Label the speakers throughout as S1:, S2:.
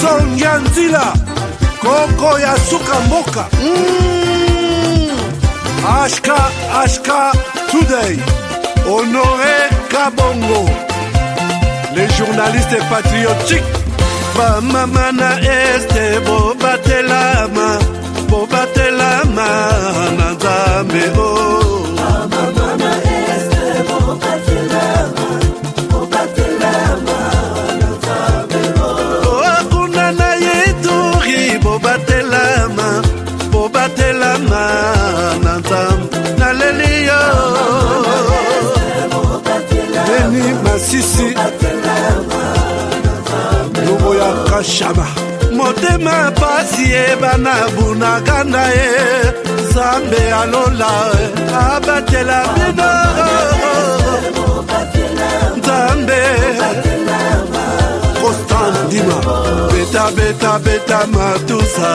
S1: Songia Nzila Koko ya Suka Mboka HK Today Honoré Kabongo. Les journalistes patriotiques Bamamana este Bobatelama Nanzambe oh
S2: Bamamana este Bobatelama Nanzambe oh
S1: Akuna na yeturi Bobatelama Nanzambe Naleliyo Beni Masisi Lubo ya Kashama Motema pasi ebana bunaganda Zambe alola abatela bino Zambe Constant Dima Beta matusa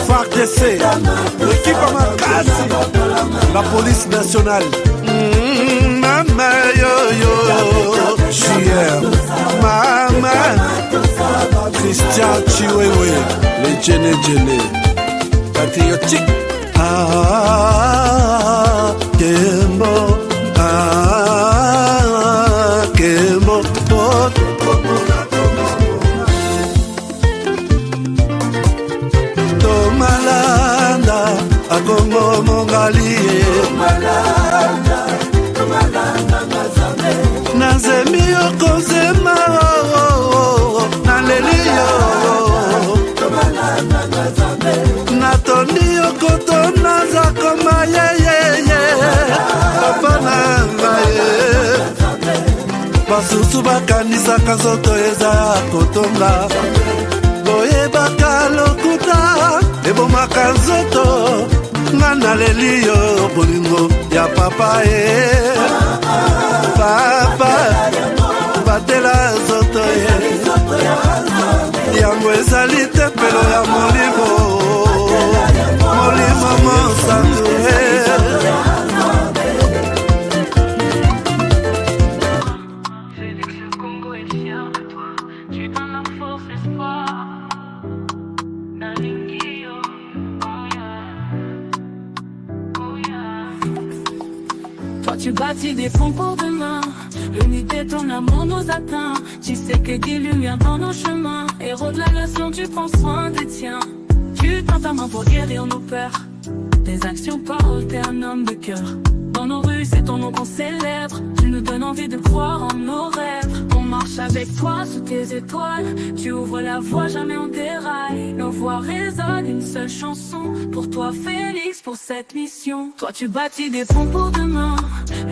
S1: FARDC l'équipe à Makasi la police nationale Mama yo JR Mama Christian Chiwewe les Djene patriotique Kembo Kembo Tomalanda Akongo Mongali Nazemi okozema Naleliyo Natoni okotona zakoma Papa nangaye Basusu bakanisaka nzoto eza ya kotonga boyebaka lokuta ebomaka nzoto nga naleliyo bolingo ya papa papa batela nzoto yango ezali tempelo ya molimo mosantu
S3: Tu bâtis des ponts pour demain. L'unité de ton amour nous atteint. Tu sais que des lumières dans nos chemins. Héros de la nation, tu prends soin des tiens. Tu tends ta main pour guérir nos peurs. Tes actions parlent, t'es un homme de cœur. Dans nos rues, c'est ton nom qu'on célèbre. Tu nous donnes envie de croire en nos rêves. On marche avec toi sous tes étoiles. Tu ouvres la voie, jamais on déraille. Nos voix résonnent, une seule chanson. Pour toi, Félix, pour cette mission. Toi, tu bâtis des ponts pour demain.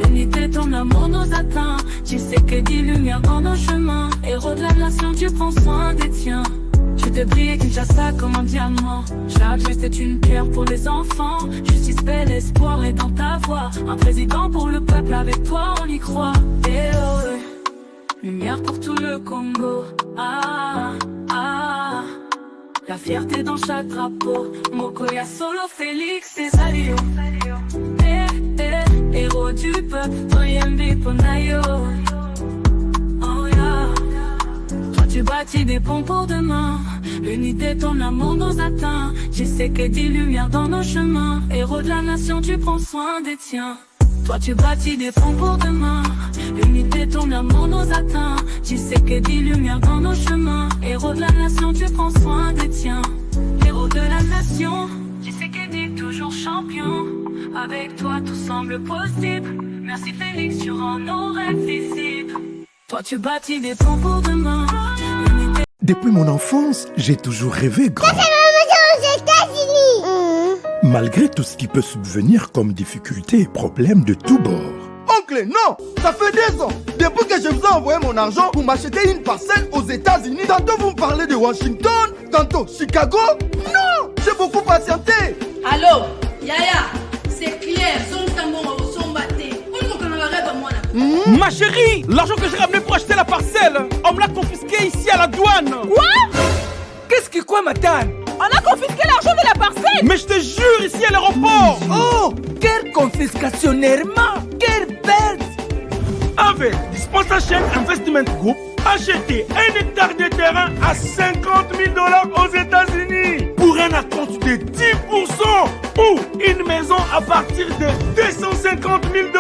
S3: L'unité, ton amour nous atteint. Tu sais que des lumières dans nos chemins. Héros de la nation, tu prends soin des tiens. Tu te brilles Kinshasa comme un diamant. Chaque geste est une pierre pour les enfants. Justice, paix, l'espoir est dans ta voix. Un président pour le peuple, avec toi on y croit. Et lumière pour tout le Congo. La fierté dans chaque drapeau. Mokoya Solo, Félix et Salio. Héros du peuple, Toyembi Ponayo. Oh yeah. Toi tu bâtis des ponts pour demain. L'unité, ton amour nous atteint. Je sais que des lumières dans nos chemins. Héros de la nation, tu prends soin des tiens. Toi tu bâtis des ponts pour demain. L'unité, ton amour nous atteint. Tu sais que des lumières dans nos chemins. Héros de la nation, tu prends soin des tiens. Héros de la nation, tu sais que t'es toujours champion. Avec toi tout semble possible. Merci Félix, tu rends nos rêves visibles. Toi tu bâtis des ponts pour demain.
S4: Depuis mon enfance, j'ai toujours rêvé grand. Malgré tout ce qui peut subvenir comme difficultés et problèmes de tous bords.
S5: Oncle, non! Ça fait 2 ans! Depuis que je vous ai envoyé mon argent pour m'acheter une parcelle aux États-Unis, tantôt vous me parlez de Washington, tantôt Chicago. Non! J'ai beaucoup patienté!
S6: Allô? Yaya, c'est clair,
S7: Ma chérie, l'argent que j'ai ramené pour acheter la parcelle, on me l'a confisqué ici à la douane.
S8: Quoi? Qu'est-ce que quoi, madame? On a confisqué l'argent de la parcelle.
S7: Mais je te jure, ici à l'aéroport.
S8: Oh, quelle confiscation, Nerma. Quelle bête.
S7: Avec Sponsorship Investment Group,
S1: Achetez un hectare de terrain à 50 000 $ aux États-Unis pour un acompte de 10% ou une maison à partir de 250 000 $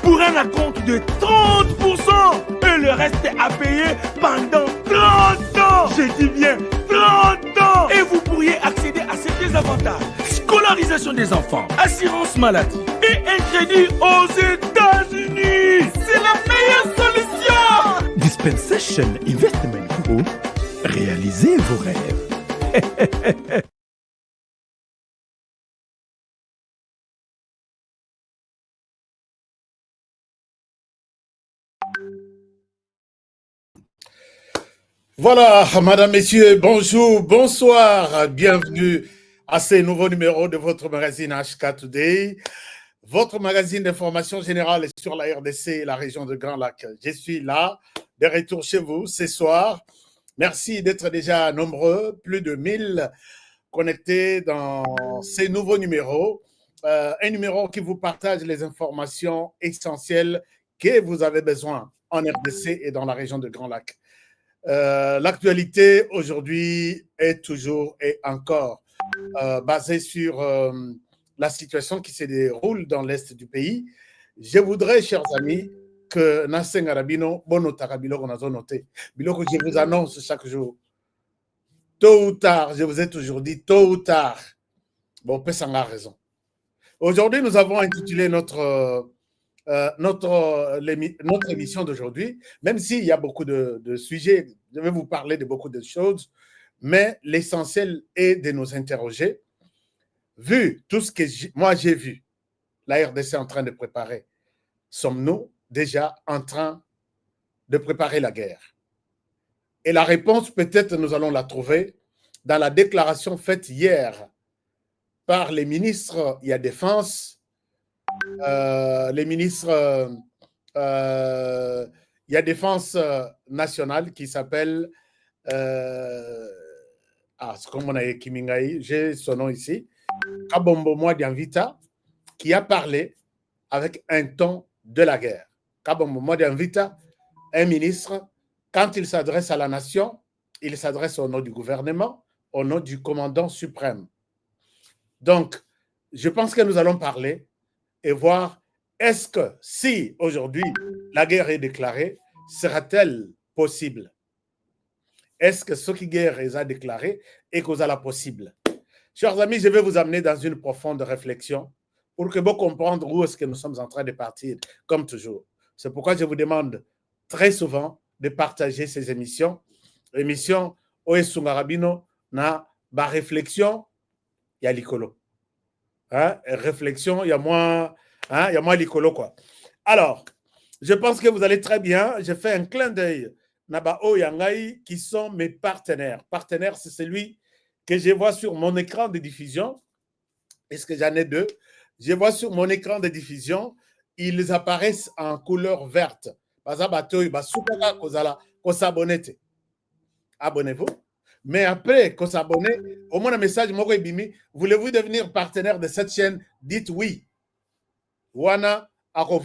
S1: pour un acompte de 30% et le reste à payer pendant 30 ans. Je dis bien 30 ans. Et vous pourriez accéder à ces avantages: scolarisation des enfants, assurance maladie et un crédit aux États-Unis. C'est la meilleure solution.
S4: Dispensation Investment Group, réalisez vos rêves.
S9: Voilà, madame, messieurs, bonjour, bonsoir, bienvenue à ce nouveau numéro de votre magazine HK Today, votre magazine d'information générale sur la RDC et la région de Grand Lac. Je suis là, de retour chez vous ce soir. Merci d'être déjà nombreux, plus de 1000 connectés dans ces nouveaux numéros. Un numéro qui vous partage les informations essentielles que vous avez besoin en RDC et dans la région de Grand Lac. L'actualité aujourd'hui est toujours et encore basée sur la situation qui se déroule dans l'est du pays. Je voudrais, chers amis, que Nasseng Arabino, Bonotara Biloko Nazo noté, Biloko, je vous annonce chaque jour, tôt ou tard, je vous ai toujours dit, tôt ou tard, bon, Pessanga a raison. Aujourd'hui, nous avons intitulé notre émission d'aujourd'hui, même s'il y a beaucoup de sujets, je vais vous parler de beaucoup de choses, mais l'essentiel est de nous interroger. Vu tout ce que moi j'ai vu, la RDC en train de préparer, sommes-nous déjà en train de préparer la guerre? Et la réponse, peut-être nous allons la trouver dans la déclaration faite hier par les ministres de la Défense, les ministres il y a Défense nationale qui s'appelle c'est comme on a Kimingaï, j'ai son nom ici, Kabombo Mwadianvita, qui a parlé avec un ton de la guerre. Kabombo Mwadianvita, un ministre, quand il s'adresse à la nation, il s'adresse au nom du gouvernement, au nom du commandant suprême. Donc, je pense que nous allons parler et voir, est-ce que si aujourd'hui la guerre est déclarée, sera-t-elle possible? Est-ce que ce qui guerre est déclaré est causala possible? Chers amis, je vais vous amener dans une profonde réflexion pour que vous compreniez où est-ce que nous sommes en train de partir, comme toujours. C'est pourquoi je vous demande très souvent de partager ces émissions. Émission Oesungarabino na ba réflexion, il y a l'icolo. Réflexion, il y a moins l'icolo, quoi. Alors, je pense que vous allez très bien. Je fais un clin d'œil Nabao Yangai, qui sont mes partenaires. Partenaire, c'est celui que je vois sur mon écran de diffusion. Est-ce que j'en ai deux? Je vois sur mon écran de diffusion, ils apparaissent en couleur verte. Abonnez-vous. Mais après qu'on s'abonne, au moins un message, voulez-vous devenir partenaire de cette chaîne? Dites oui. Wana, à la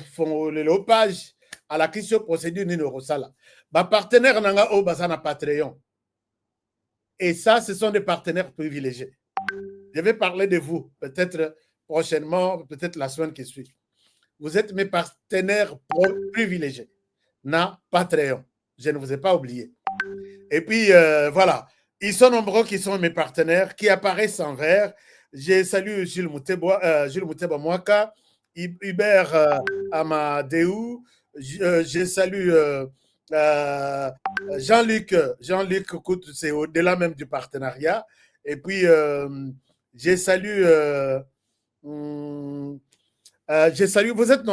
S9: page, à la question procédure numéro sala. Ma partenaire nanga o basana Patreon. Et ça, ce sont des partenaires privilégiés. Je vais parler de vous, peut-être prochainement, peut-être la semaine qui suit. Vous êtes mes partenaires privilégiés. Na Patreon. Je ne vous ai pas oublié. Et puis, voilà. Ils sont nombreux qui sont mes partenaires, qui apparaissent en vert. Je salue Jules Mouteba Mwaka, Hubert Amadeu. Je salue Jean-Luc Kout, c'est au-delà même du partenariat. Et puis, je salue, vous êtes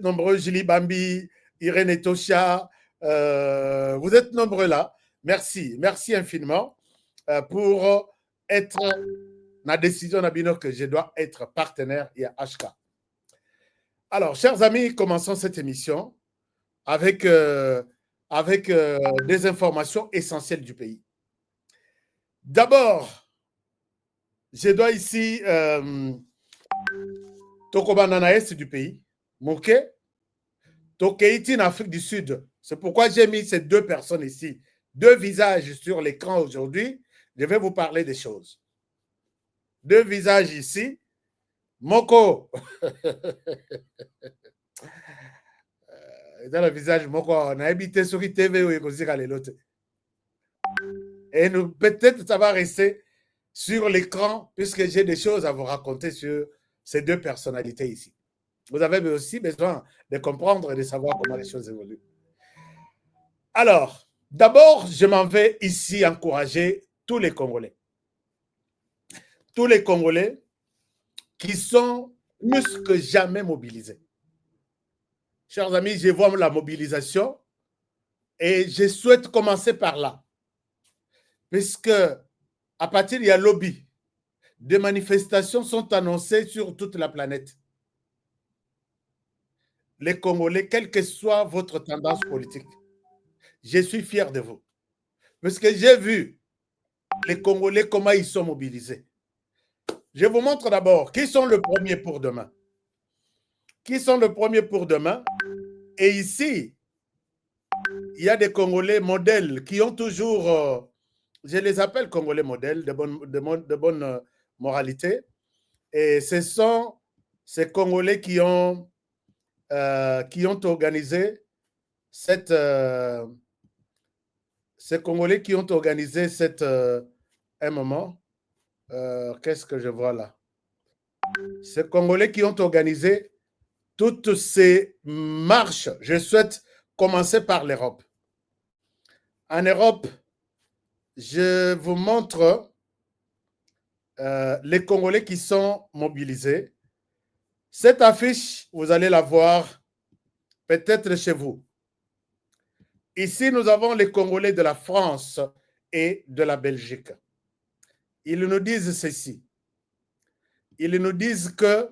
S9: nombreux, Julie Bambi, Irène Tosha, vous êtes nombreux là. Merci infiniment pour être la décision d'Abino que je dois être partenaire et à HK. Alors, chers amis, commençons cette émission avec des informations essentielles du pays. D'abord, je dois ici Tokobanana Est du pays, Moké, Tokeiti en Afrique du Sud, C'est pourquoi j'ai mis ces deux personnes ici, deux visages sur l'écran aujourd'hui. Je vais vous parler des choses. Deux visages ici. Moko. Dans le visage, Moko, on a habité sur TV ou l'autre. Et peut-être ça va rester sur l'écran puisque j'ai des choses à vous raconter sur ces deux personnalités ici. Vous avez aussi besoin de comprendre et de savoir comment les choses évoluent. Alors, d'abord, je m'en vais ici encourager tous les Congolais. Tous les Congolais qui sont plus que jamais mobilisés. Chers amis, je vois la mobilisation et je souhaite commencer par là. Puisque à partir il y a lobby, des manifestations sont annoncées sur toute la planète. Les Congolais, quelle que soit votre tendance politique, je suis fier de vous. Parce que j'ai vu les Congolais, comment ils sont mobilisés. Je vous montre d'abord qui sont le premier pour demain. Qui sont le premier pour demain. Et ici, il y a des Congolais modèles qui ont toujours, je les appelle Congolais modèles, de bonne moralité. Et ce sont ces Congolais qui ont organisé cette... ces Congolais qui ont organisé cette... un moment. Qu'est-ce que je vois là? Ces Congolais qui ont organisé toutes ces marches. Je souhaite commencer par l'Europe. En Europe, je vous montre les Congolais qui sont mobilisés. Cette affiche, vous allez la voir peut-être chez vous. Ici, nous avons les Congolais de la France et de la Belgique. Ils nous disent ceci. Ils nous disent que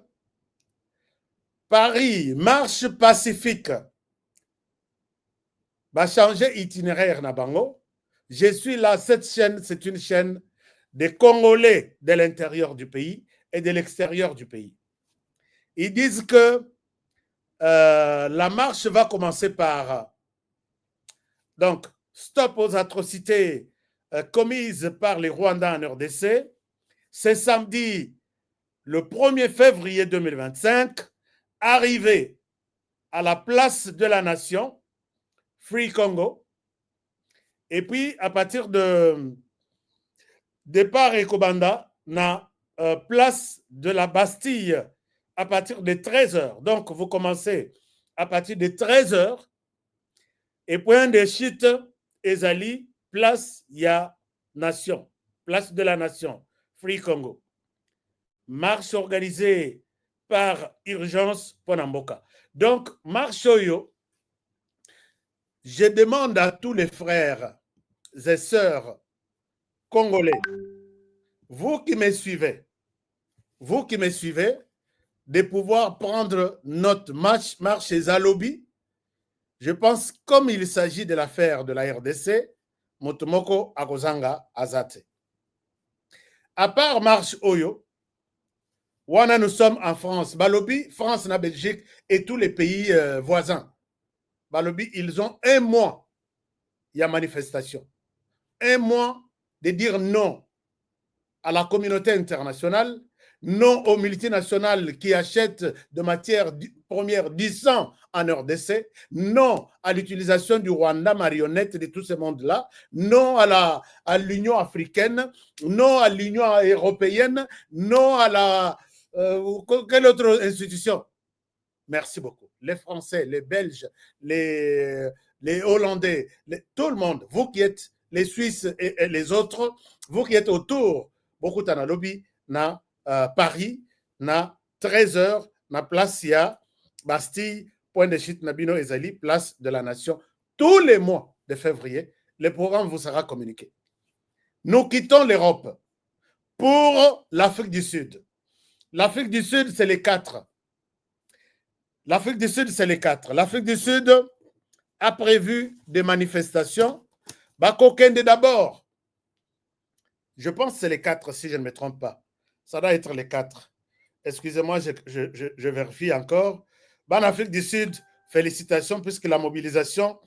S9: Paris, marche pacifique, va changer itinéraire na bango. Je suis là, cette chaîne, c'est une chaîne des Congolais de l'intérieur du pays et de l'extérieur du pays. Ils disent que la marche va commencer par donc stop aux atrocités commises par les Rwandais en RDC. C'est samedi, le 1er février 2025, arrivé à la place de la nation, Free Congo. Et puis, à partir de départ Ekobanda, na place de la Bastille, à partir de 13h. Donc, vous commencez à partir de 13h. Et point de chute, Ezali, place ya nation, place de la nation, Free Congo. Marche organisée par Urgence Ponamboka. Donc, marche Oyo, je demande à tous les frères et sœurs congolais, vous qui me suivez, de pouvoir prendre notre marche chez Alobi. Je pense, comme il s'agit de l'affaire de la RDC, Motomoko Akozanga Azate. À part marche Oyo, Wana, nous sommes en France. Balobi, France, la Belgique et tous les pays voisins. Balobi, ils ont un mois. Il y a manifestation. Un mois de dire non à la communauté internationale, non aux multinationales qui achètent de matières premières du sang en RDC, non à l'utilisation du Rwanda marionnette de tout ce monde-là, non à l'Union africaine, non à l'Union européenne, non à la... quelle autre institution? Merci beaucoup. Les Français, les Belges, les Hollandais, tout le monde, vous qui êtes les Suisses et les autres, vous qui êtes autour, beaucoup de lobby, na Paris, na 13h, na place ya Bastille, point de chute Nabino Ezali, place de la nation. Tous les mois de février, le programme vous sera communiqué. Nous quittons l'Europe pour l'Afrique du Sud. L'Afrique du Sud, c'est les 4. L'Afrique du Sud, c'est les 4. L'Afrique du Sud a prévu des manifestations. Bakokende d'abord. Je pense que c'est les 4, si je ne me trompe pas. Ça doit être les 4. Excusez-moi, je vérifie encore. En Afrique du Sud, félicitations, puisque la mobilisation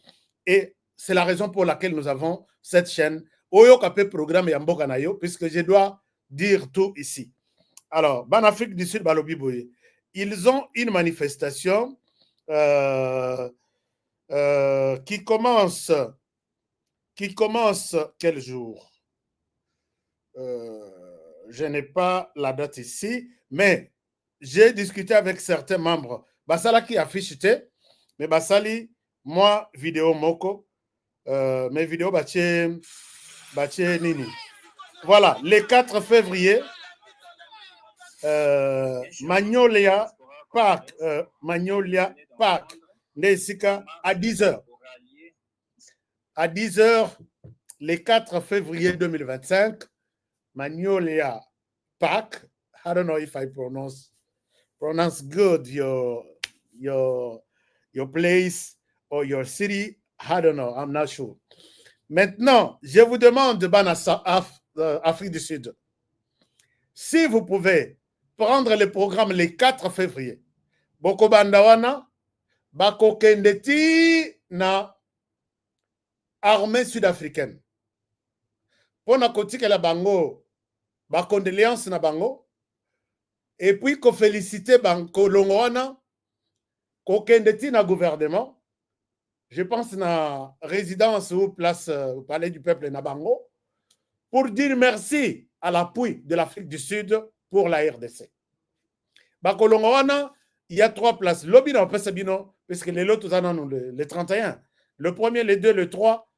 S9: Et c'est la raison pour laquelle nous avons cette chaîne. Oyo Kapé programme Yamboka Nayo, puisque je dois dire tout ici. Alors, en Afrique du Sud, Balobi Boye, ils ont une manifestation qui commence quel jour? Je n'ai pas la date ici, mais j'ai discuté avec certains membres. Basala qui affiche, mais Basali, moi, vidéo Moko, mes vidéos, Baché Nini. Voilà, le 4 février, Magnolia Park, Nesika, à 10h. À 10h, le 4 février 2025, Magnolia Park. I don't know if I pronounce good your place or your city. I don't know. I'm not sure. Maintenant, je vous demande, Afrique du Sud, si vous pouvez prendre le programme le 4 février, Boko Bandawana, Bako Kendeti na armée sud-africaine. Pour na kotika la bango, ba condoléances na bango, et puis ko féliciter banko longoana, ko kendeti na gouvernement. Je pense na résidence ou place au palais du peuple na bango, pour dire merci à l'appui de l'Afrique du Sud pour la RDC. Bako longoana, il y a 3 places. Lobby na pesa bino, parce que les lots le 31. Le 1er, le 2, le 3,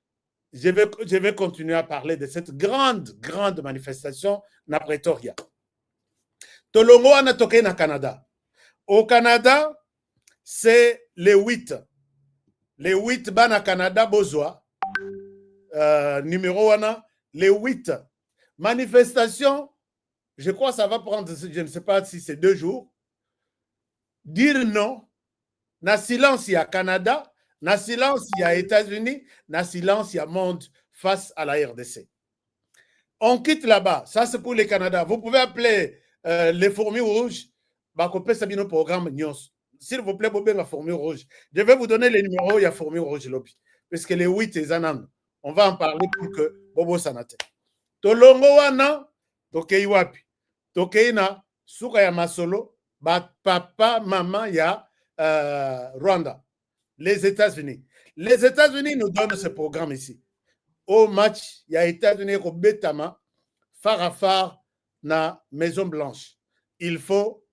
S9: je vais continuer à parler de cette grande manifestation na Pretoria. Tolongo wana toke na Canada. Au Canada, c'est les 8. Les 8 bana Canada Bozoa. Numéro wana, les 8. Manifestation, je crois que ça va prendre, je ne sais pas si c'est 2 jours. Dire non, na silence il y a Canada, na silence il y a États-Unis, na silence il y a monde face à la RDC. On quitte là-bas, ça c'est pour les Canada. Vous pouvez appeler les fourmis rouges, Bakopé Sabino programme Nyos. S'il vous plaît, Bobé la fourmi rouge. Je vais vous donner les numéros, il y a fourmi rouge lobby. Parce que les 8 et Zanan, on va en parler pour que Bobo Sanate. Tolongo wana, tokei wapi. Tokei na suka ya masolo, ba papa, maman ya Rwanda, les États-Unis. Les États-Unis nous donnent ce programme ici. Au match, il y a États-Unis au Betama, phare à phare, na Maison Blanche. Il faut,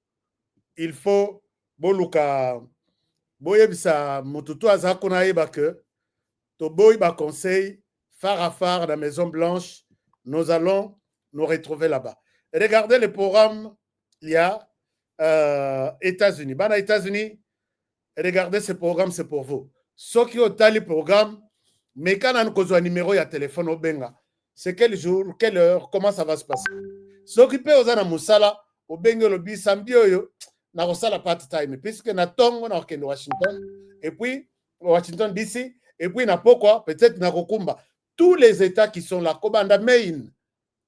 S9: boluka, boyebisa, mututu azakuna yebake, to boy ba conseil, phare à phare, na Maison Blanche, nous allons nous retrouver là-bas. Regardez le programme, il y a États-Unis. Bana États-Unis, regardez ce programme, c'est pour vous. Ceux qui ont le programme, mais quand on a un numéro, il y a téléphone au Benga. C'est quel jour, quelle heure, comment ça va se passer. Ceux qui peuvent aux Moussala, au Benga, le samedi, na Rosala part-time, puisque na Tongo, na Washington, et puis Washington DC, et puis na Pokwa, peut-être na Rokumba. Tous les États qui sont là, Kobanda Maine,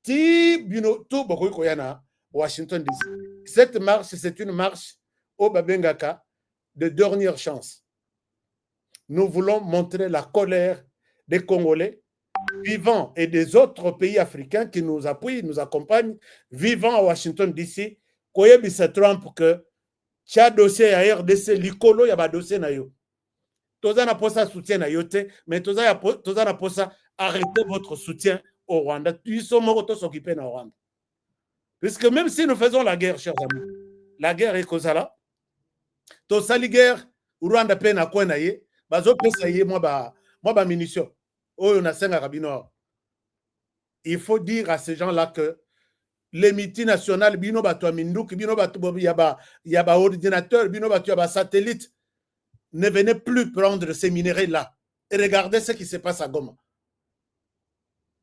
S9: tout Bokoyana, Washington DC. Cette marche, c'est une marche au Babengaka de dernière chance. Nous voulons montrer la colère des Congolais vivants et des autres pays africains qui nous appuient, nous accompagnent, vivant à Washington DC. Koyebisa Trump que tia dossier à RDC, l'icolo y a ba dossier na yo. Toza na posa soutien na yote, mais toza na posa arrêtez votre soutien au Rwanda. Ils sont morts tous occupés au Rwanda. Puisque même si nous faisons la guerre, chers amis, la guerre est cause là. To sali guerre, Rwanda peine à quoi naye, bazo pesa ye moi ba munition. Oh, on a 5 carabineurs. Il faut dire à ces gens-là que les multinationales, bino ba to mindouk, bino ba to yaba ordinateur, bino ba to yaba satellite, ne venez plus prendre ces minéraux-là. Et regardez ce qui se passe à Goma.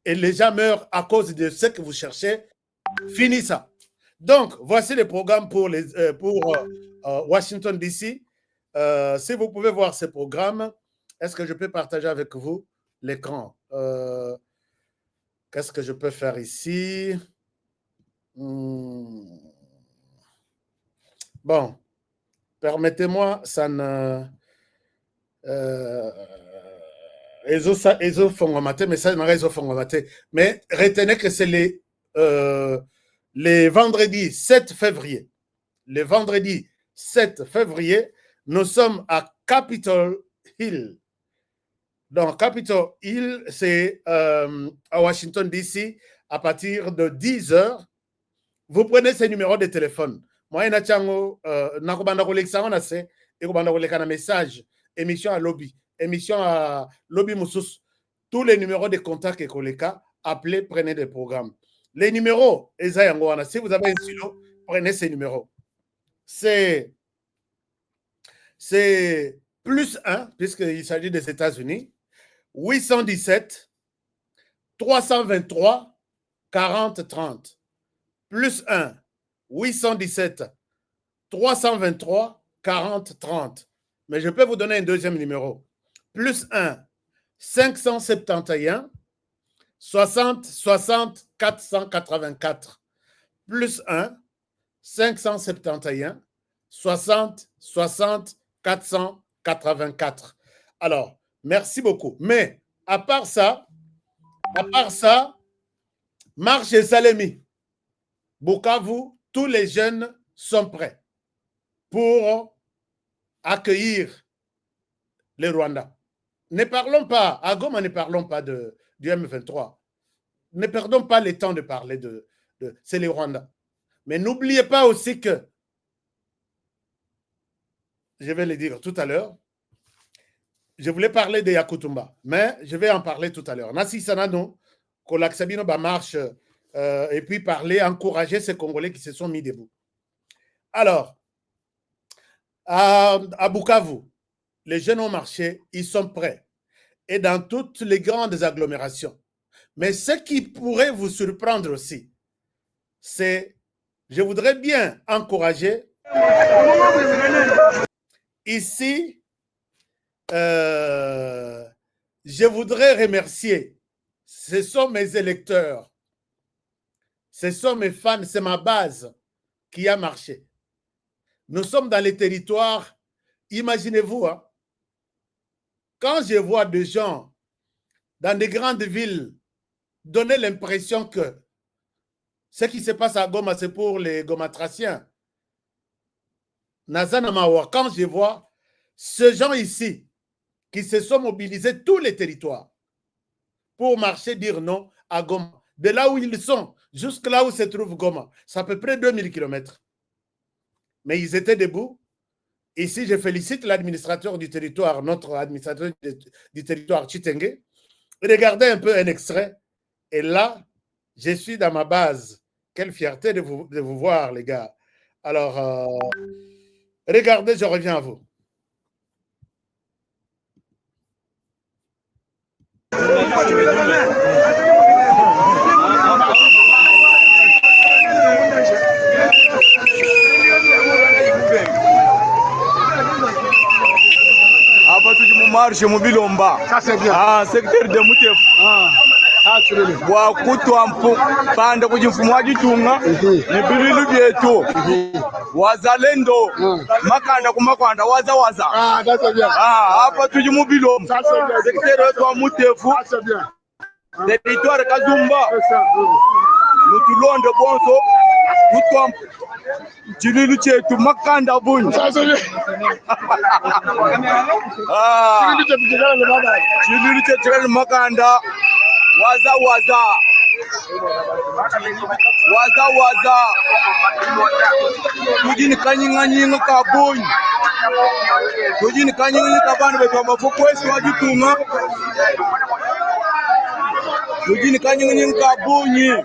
S9: Et les gens meurent à cause de ce que vous cherchez. Fini ça. Donc, voici le programme pour Washington DC. Si vous pouvez voir ce programme, est-ce que je peux partager avec vous l'écran? Qu'est-ce que je peux faire ici? Bon, permettez-moi, ça ne... ils ont fongamaté, mais ça, ils ont fongamaté. Mais retenez que c'est les vendredis 7 février. Le vendredi 7 février, nous sommes à Capitol Hill. Donc, Capitol Hill, c'est à Washington, D.C., à partir de 10 h. Vous prenez ces numéros de téléphone. Moi, je suis un message, émission à lobby, émission à lobby Moussous. Tous les numéros de contact et Koleka, appelez, prenez des programmes. Les numéros, si vous avez un stylo, prenez ces numéros. C'est plus 1, puisqu'il s'agit des États-Unis, 817 323 40 30. Plus 1, 817 323 40 30. Mais je peux vous donner un deuxième numéro. Plus 1, 571 60 60 484. Plus 1, 571 60 60 484. Alors, merci beaucoup. Mais à part ça, Marche et Salemi, Bukavu, tous les jeunes sont prêts pour accueillir les Rwandais. Ne parlons pas, à Goma, ne parlons pas du M23. Ne perdons pas le temps de parler c'est les Rwandais. Mais n'oubliez pas aussi que, je vais le dire tout à l'heure, je voulais parler de Yakutumba, mais je vais en parler tout à l'heure. Nassi Sanano, Kolaksabino marche et puis parler, encourager ces Congolais qui se sont mis debout. Alors, à Bukavu, les jeunes ont marché, ils sont prêts. Et dans toutes les grandes agglomérations. Mais ce qui pourrait vous surprendre aussi, c'est, je voudrais bien encourager, ici, je voudrais remercier, ce sont mes électeurs, ce sont mes fans, c'est ma base qui a marché. Nous sommes dans les territoires, imaginez-vous, hein, quand je vois des gens dans des grandes villes donner l'impression que ce qui se passe à Goma, c'est pour les gomatraciens. Nazanamawa, quand je vois ces gens ici qui se sont mobilisés tous les territoires pour marcher, dire non à Goma, de là où ils sont, jusque là où se trouve Goma, c'est à peu près 2000 km. Mais ils étaient debout. Ici, je félicite l'administrateur du territoire, notre administrateur du territoire Chitenge. Regardez un peu un extrait. Et là, je suis dans ma base. Quelle fierté de vous voir, les gars. Alors, regardez, je reviens à vous.
S10: Marche Mobilomba. Ça c'est bien. Ah, secteur de Mutef. Wa kutwampu panda kujifumwaji tunga nibililu byetu wazalendo makanda kumakwanda waza ah ça c'est bien ah hapa tuji Mobilomba secteur de Mutefu territoire Kazumba Lutulonde bonso kutwampu Chililu chetu makanda bunyi. Chililu chetu makanda waza tujini kanyinga ka bunyi tujini kanyinga ka bantu betu amafukwesi wajitunga tujini kanyinga ka bunyi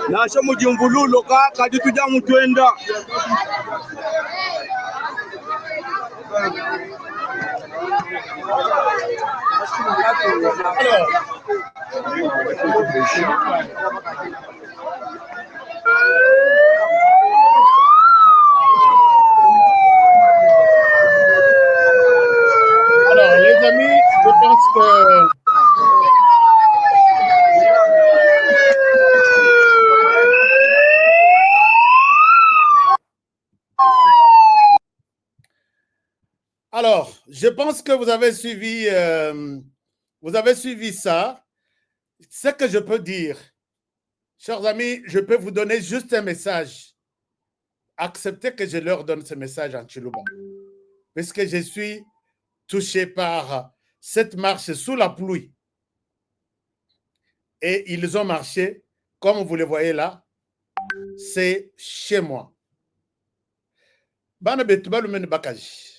S10: nasho mujimvululo kadi tuja mutwenda
S9: Alors, les amis, je pense que Alors, je pense que vous avez suivi ça. Ce que je peux dire, chers amis, je peux vous donner juste un message. Acceptez que je leur donne ce message en Chiluba. Puisque je suis touché par cette marche sous la pluie. Et ils ont marché, comme vous le voyez là, c'est chez moi. Bana betu balumeni bakaji.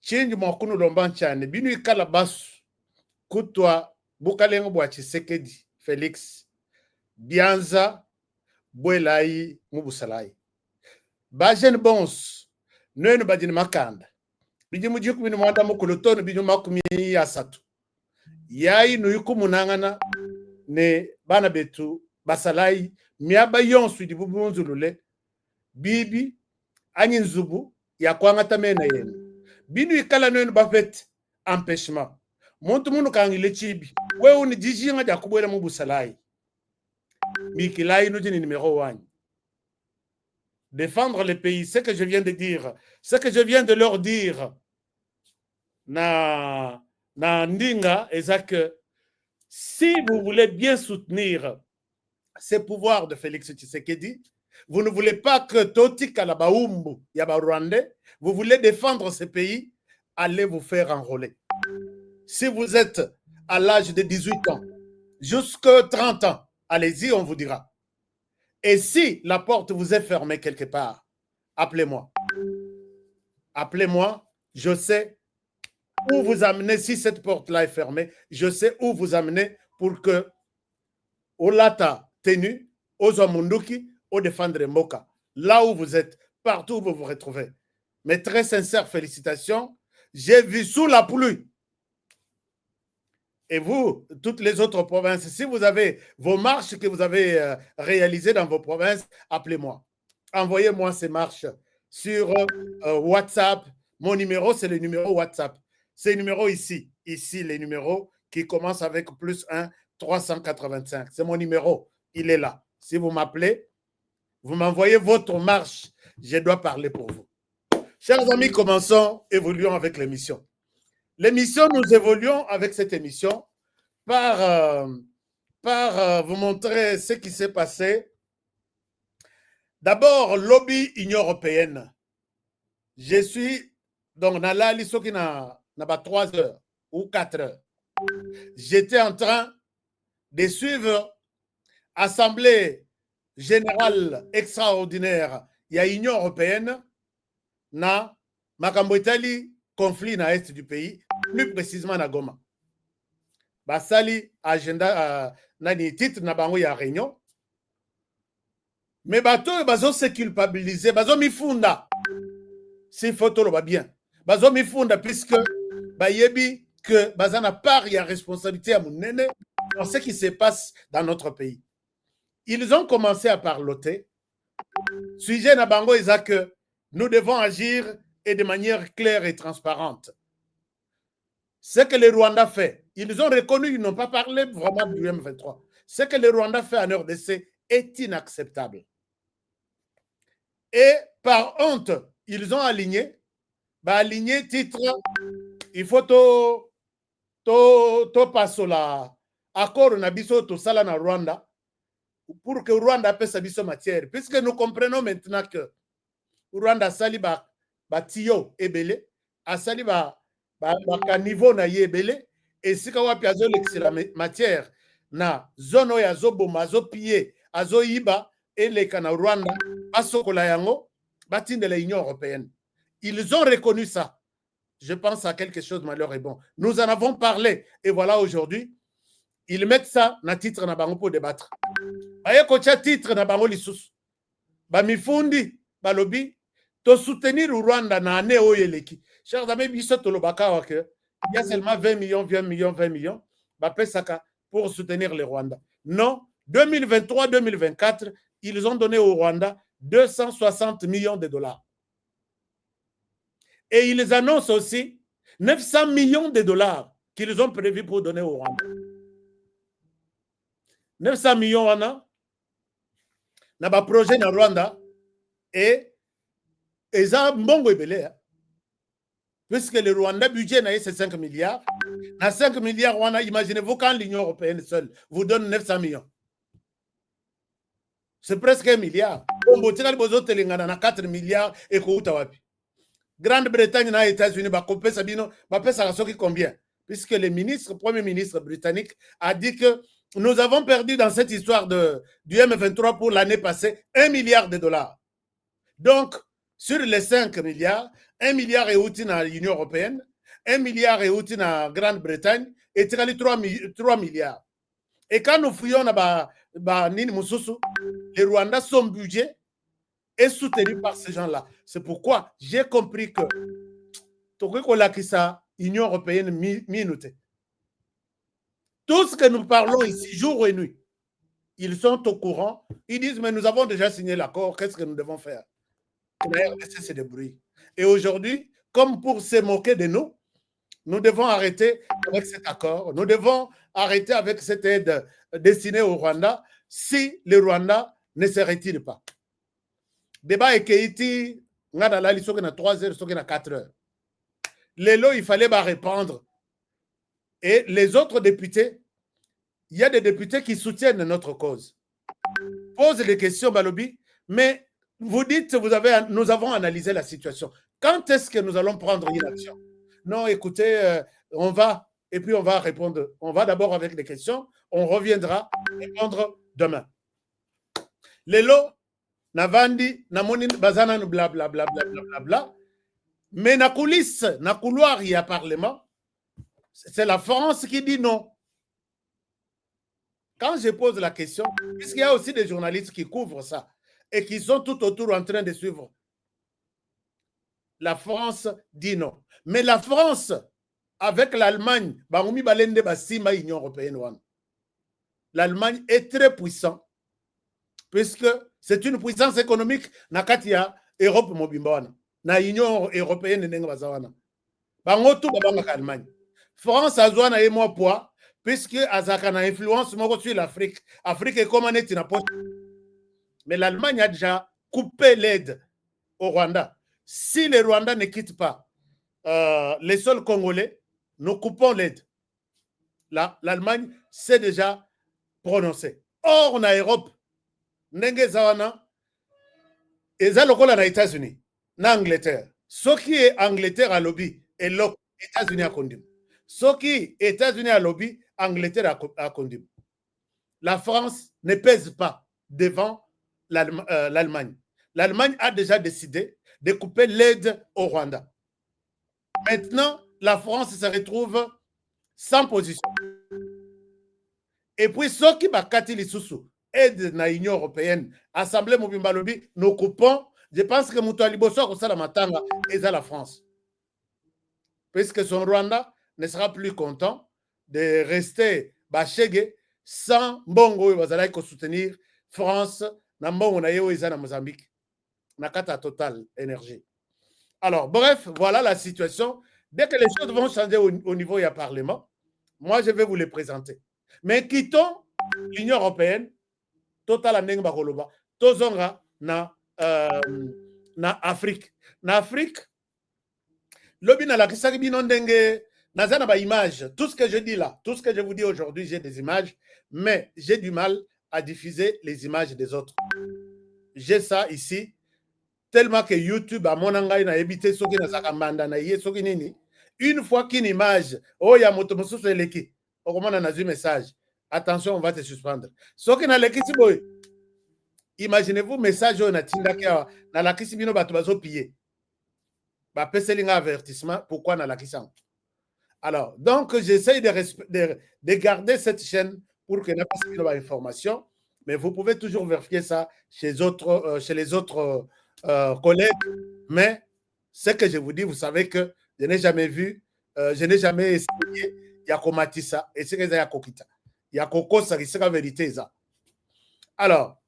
S9: Chinji mwakunu lombanchane. Binu ikala basu. Kutwa bukalengo bwa Tshisekedi Félix. Bianza bwelai mubusalai. Bajen bons. Nwenu bajini makanda. Biji mujiku binu mwanda mukulotonu biju makumi asatu. Yai nuyuku munangana ne bana betu basalai. Miaba yonsu di bubunzulule. Bibi anyi nzubu ya kwangata mena yenu. Binu ikala nwenu bafet empêchement. Muntu munu kangile chibi. We uni jijinga ja kubwela mubusalai. Mikilai nujini numéro 1. Défendre le pays, ce que je viens de dire, ce que je viens de leur dire, na ndinga, est que si vous voulez bien soutenir ces pouvoirs de Félix Tshisekedi, vous ne voulez pas que Toti Kalabaumbu Yaba Rwandais, vous voulez défendre ce pays, allez vous faire enrôler. Si vous êtes à l'âge de 18 ans, jusqu'à 30 ans, allez-y, on vous dira. Et si la porte vous est fermée quelque part, appelez-moi. Appelez-moi, je sais où vous amener. Si cette porte-là est fermée, je sais où vous amener pour que Olata tenu, Ozomunduki, au défendre Mboka. Là où vous êtes, partout où vous vous retrouvez. Mes très sincères félicitations. J'ai vu sous la pluie. Et vous, toutes les autres provinces, si vous avez vos marches que vous avez réalisées dans vos provinces, appelez-moi. Envoyez-moi ces marches sur WhatsApp. Mon numéro, c'est le numéro WhatsApp. C'est le numéro ici. Ici, les numéros qui commencent avec +1 385. C'est mon numéro. Il est là. Si vous m'appelez, vous m'envoyez votre marche. Je dois parler pour vous. Chers amis, commençons, évoluons avec l'émission. L'émission, nous évoluons avec cette émission par vous montrer ce qui s'est passé. D'abord, lobby Union européenne. Je suis donc dans la liste qui n'a pas 3 heures ou 4 heures. J'étais en train de suivre Assemblée générale extraordinaire. Il y a Union européenne, na Makambo Italie, conflit dans l'est du pays, plus précisément à Goma. Basali agenda nani titre na bango ya réunion. Mais bato bazo se culpabiliser, bazo mifunda. Si photo lo ba bien. Bazo mifunda puisque bayebi que bazana part ya responsabilité à munene dans ce qui se passe dans notre pays. Ils ont commencé à parloter. Sujet na bango isa que nous devons agir et de manière claire et transparente. Ce que le Rwanda fait, ils ont reconnu, ils n'ont pas parlé vraiment du M23. Ce que le Rwanda fait en RDC est inacceptable. Et par honte, ils ont aligné titre, il faut to passo la accord na biso to sala na Rwanda pour que Rwanda paie sa biso matière. Puisque nous comprenons maintenant que Rwanda sali ba tiyo ebele, asali ba niveau na yebele, et si ka wapi azo la matière na zono ya zoboma azo piller azo yiba eleka na Rwanda asokola yango batinde la Union européenne. Ils ont reconnu ça. Je pense à quelque chose malheur et bon. Nous en avons parlé et voilà aujourd'hui ils mettent ça na titre na bango pour débattre. Baye kocha titre na bango lisusu. Ba mifundi ba lobby to soutenir Rwanda na ane oyeleki. Chers amis, il y a seulement 20 millions, pour soutenir le Rwanda. Non, 2023-2024, ils ont donné au Rwanda 260 millions de dollars. Et ils annoncent aussi 900 millions de dollars qu'ils ont prévu pour donner au Rwanda. 900 millions, on a un projet dans Rwanda et ils ont un bon goût. puisque le Rwanda budget c'est 5 milliards. À 5 milliards, imaginez-vous quand l'Union européenne seule vous donne 900 millions. C'est presque 1 milliard. On a 4 milliards et Grande-Bretagne et États-Unis, combien? Puisque le premier ministre britannique a dit que nous avons perdu dans cette histoire du M23 pour l'année passée 1 milliard de dollars. Donc, sur les 5 milliards, 1 milliard est outil dans l'Union européenne, 1 milliard est outil dans Grande-Bretagne et 3 milliards. Et quand nous fouillons le Rwanda, son budget est soutenu par ces gens-là. C'est pourquoi j'ai compris que l'Union européenne minute. Tout ce que nous parlons ici, jour et nuit, ils sont au courant. Ils disent, mais nous avons déjà signé l'accord, qu'est-ce que nous devons faire? La RDC se débrouille. Et aujourd'hui, comme pour se moquer de nous, nous devons arrêter avec cet accord. Nous devons arrêter avec cette aide destinée au Rwanda si le Rwanda ne se retire pas. Débat est qu'il y a 3 heures, 4 heures. Les lots, il fallait répondre. Et les autres députés, il y a des députés qui soutiennent notre cause. Pose des questions, Balobi, mais vous dites, nous avons analysé la situation. Quand est-ce que nous allons prendre une action? Non, écoutez, on va, et puis on va répondre. On va d'abord avec des questions, on reviendra répondre demain. Les lots, Navandi, Namonin, Bazana, blablabla, mais na coulisse, na couloir, il y a parlement. C'est la France qui dit non. Quand je pose la question, puisqu'il y a aussi des journalistes qui couvrent ça et qui sont tout autour en train de suivre, la France dit non. Mais la France, avec l'Allemagne, l'Allemagne est très puissante, puisque c'est une puissance économique nakatia Europe mobimbawana na Union européenne nenga bazawana. Bango tout babanga Allemagne. France a besoin et moi poids puisque azaka na influence moko sur l'Afrique. Afrique est comme net na poche. Mais l'Allemagne a déjà coupé l'aide au Rwanda. Si le Rwanda ne quitte pas les sols congolais, nous coupons l'aide. L'Allemagne s'est déjà prononcée. Or, en Europe, ndenge zawana eza lokola na États-Unis, na Angleterre. Ce qui est Angleterre à lobby et États-Unis à condamné. Ce qui est États-Unis à lobby, Angleterre à condamné. La France ne pèse pas devant l'Allemagne. L'Allemagne a déjà décidé de couper l'aide au Rwanda. Maintenant, la France se retrouve sans position. Et puis, ceux qui bakati lisusu aide na Union européenne, Assemblée Mobimba Lobby, nous coupons. Je pense que Moutouali Bosso a la matanga et la France. Puisque son Rwanda ne sera plus content de rester bachege sans Mbongo Wazalaï ko soutenir France, na Mbongo na Yeo na Mozambique. Nakata Total Énergie. Alors, bref, voilà la situation. Dès que les choses vont changer au niveau du Parlement, moi, je vais vous les présenter. Mais quittons l'Union européenne, Total Aneng Bakoloba, Tozonga na Afrique. Na Afrique, lobi na la kisaki binondenge, nazana ba image. Tout ce que je dis là, tout ce que je vous dis aujourd'hui, j'ai des images, mais j'ai du mal à diffuser les images des autres. J'ai ça ici, tellement que YouTube a mon angai na ebité soki na sakambanda na yé soki nini. Une fois qu'une image, oh ya motomosu so eleki, okomana na zu message. Attention, on va te suspendre. Soki na leki si boy. Imaginez-vous message on a tindaka na la kisi bino bato bazo piller. Ba peselinga avertissement pourquoi na la kisan. Alors, donc j'essaye de garder cette chaîne pour que n'a pas bino ba information, mais vous pouvez toujours vérifier ça chez les autres collègues, mais ce que je vous dis, vous savez que je n'ai jamais vu, je n'ai jamais essayé Yakomatisa et c'est que Yakokita. Yakoko ça c'est la vérité ça. Alors,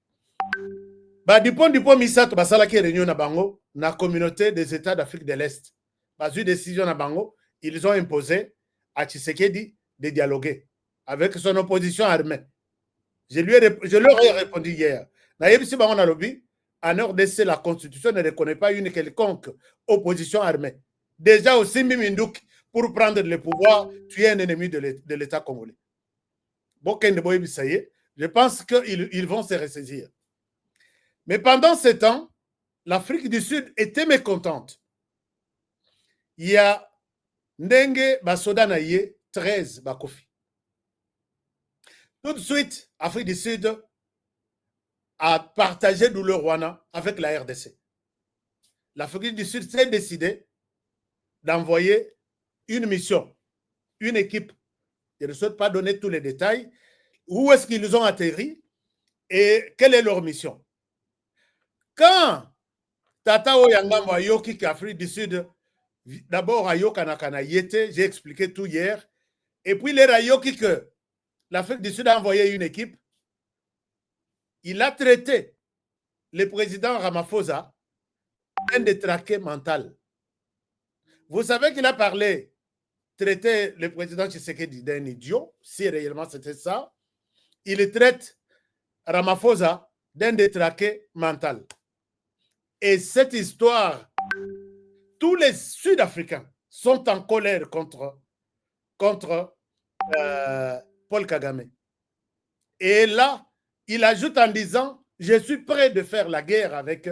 S9: du point Misato basala qui réunion na bango na communauté des États d'Afrique de l'Est. Pas eu décision na bango, ils ont imposé à Tshisekedi de dialoguer avec son opposition armée. Je leur ai répondu hier. Na yebisi bango na lobby, en RDC la constitution ne reconnaît pas une quelconque opposition armée. déjà au Simbi Mindouk pour prendre le pouvoir, tu es un ennemi de l'État congolais. Je pense qu'ils vont se ressaisir. Mais pendant ce temps, l'Afrique du Sud était mécontente. Il y a Ndenge Basoda Naye 13 Bakofi. Tout de suite, l'Afrique du Sud a partagé le Rwanda avec la RDC. L'Afrique du Sud s'est décidé d'envoyer une mission, une équipe. Je ne souhaite pas donner tous les détails. Où est-ce qu'ils ont atterri et quelle est leur mission? Quand Tata Oyangama Yoki, Afrique du Sud, d'abord à Yokanakana Yete, j'ai expliqué tout hier, et puis les Rayoki que l'Afrique du Sud a envoyé une équipe, il a traité le président Ramaphosa d'un détraqué mental. Vous savez qu'il a parlé, traité le président Tshisekedi d'un idiot, si réellement c'était ça. Il traite Ramaphosa d'un détraqué mental. Et cette histoire, tous les Sud-Africains sont en colère contre Paul Kagame. Et là, il ajoute en disant, je suis prêt de faire la guerre avec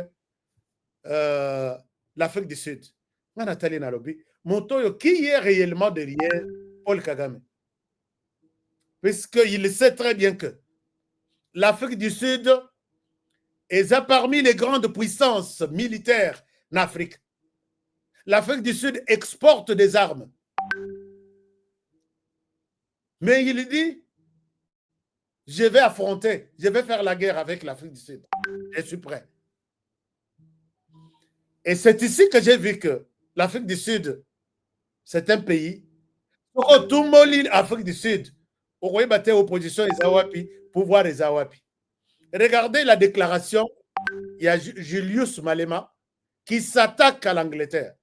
S9: l'Afrique du Sud. Nathalie Nalobi, Montoyo, qui est réellement derrière Paul Kagame? Puisqu'il sait très bien que l'Afrique du Sud est parmi les grandes puissances militaires en Afrique. L'Afrique du Sud exporte des armes. Mais il dit, je vais affronter, je vais faire la guerre avec l'Afrique du Sud. Je suis prêt. Et c'est ici que j'ai vu que l'Afrique du Sud, c'est un pays. Tout le monde, l'Afrique du Sud, au voyez battre opposition et Zawapi, pouvoir et Zawapi. Regardez la déclaration, il y a Julius Malema qui s'attaque à l'Angleterre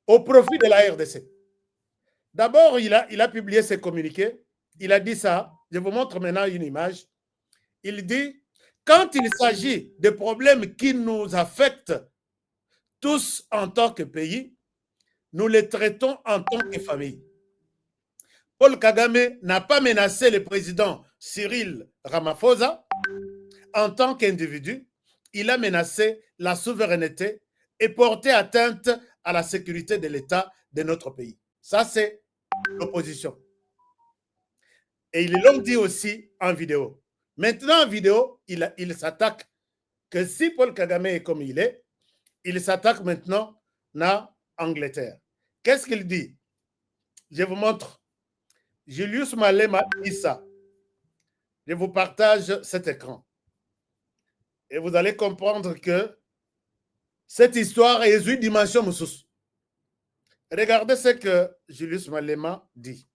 S9: au profit de la RDC. D'abord, il a publié ses communiqués, il a dit ça, je vous montre maintenant une image. Il dit, quand il s'agit de problèmes qui nous affectent tous en tant que pays, nous les traitons en tant que famille. Paul Kagame n'a pas menacé le président Cyril Ramaphosa en tant qu'individu. Il a menacé la souveraineté et porté atteinte à la sécurité de l'État de notre pays. Ça, c'est l'opposition. Et ils l'ont dit aussi en vidéo. Maintenant, en vidéo, il s'attaque que si Paul Kagame est comme il s'attaque maintenant à Angleterre. Qu'est-ce qu'il dit? Je vous montre. Julius Malema dit ça. Je vous partage cet écran. Et vous allez comprendre que cette histoire est une dimension moussous. Regardez ce que Julius Malema dit.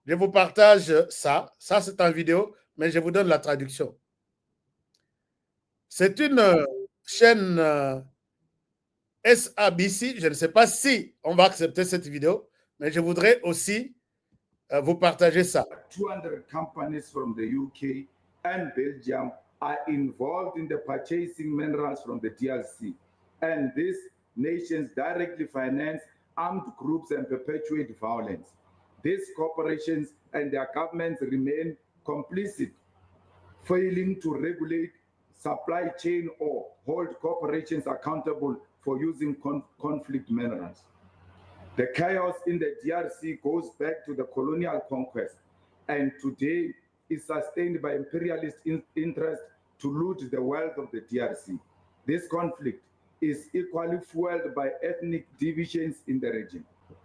S9: Je vous partage ça. Ça, c'est en vidéo, mais je vous donne la traduction. C'est une chaîne SABC. Je ne sais pas si on va accepter cette vidéo, mais je voudrais aussi vous partager ça.
S11: 200 companies from the UK and Belgium are involved in the purchasing minerals from the DRC. And these nations directly finance armed groups and perpetuate violence. These corporations and their governments remain complicit, failing to regulate supply chain or hold corporations accountable for using conflict minerals. The chaos in the DRC goes back to the colonial conquest and today is sustained by imperialist interest to loot the wealth of the DRC. This conflict is equally fueled by ethnic divisions in the region.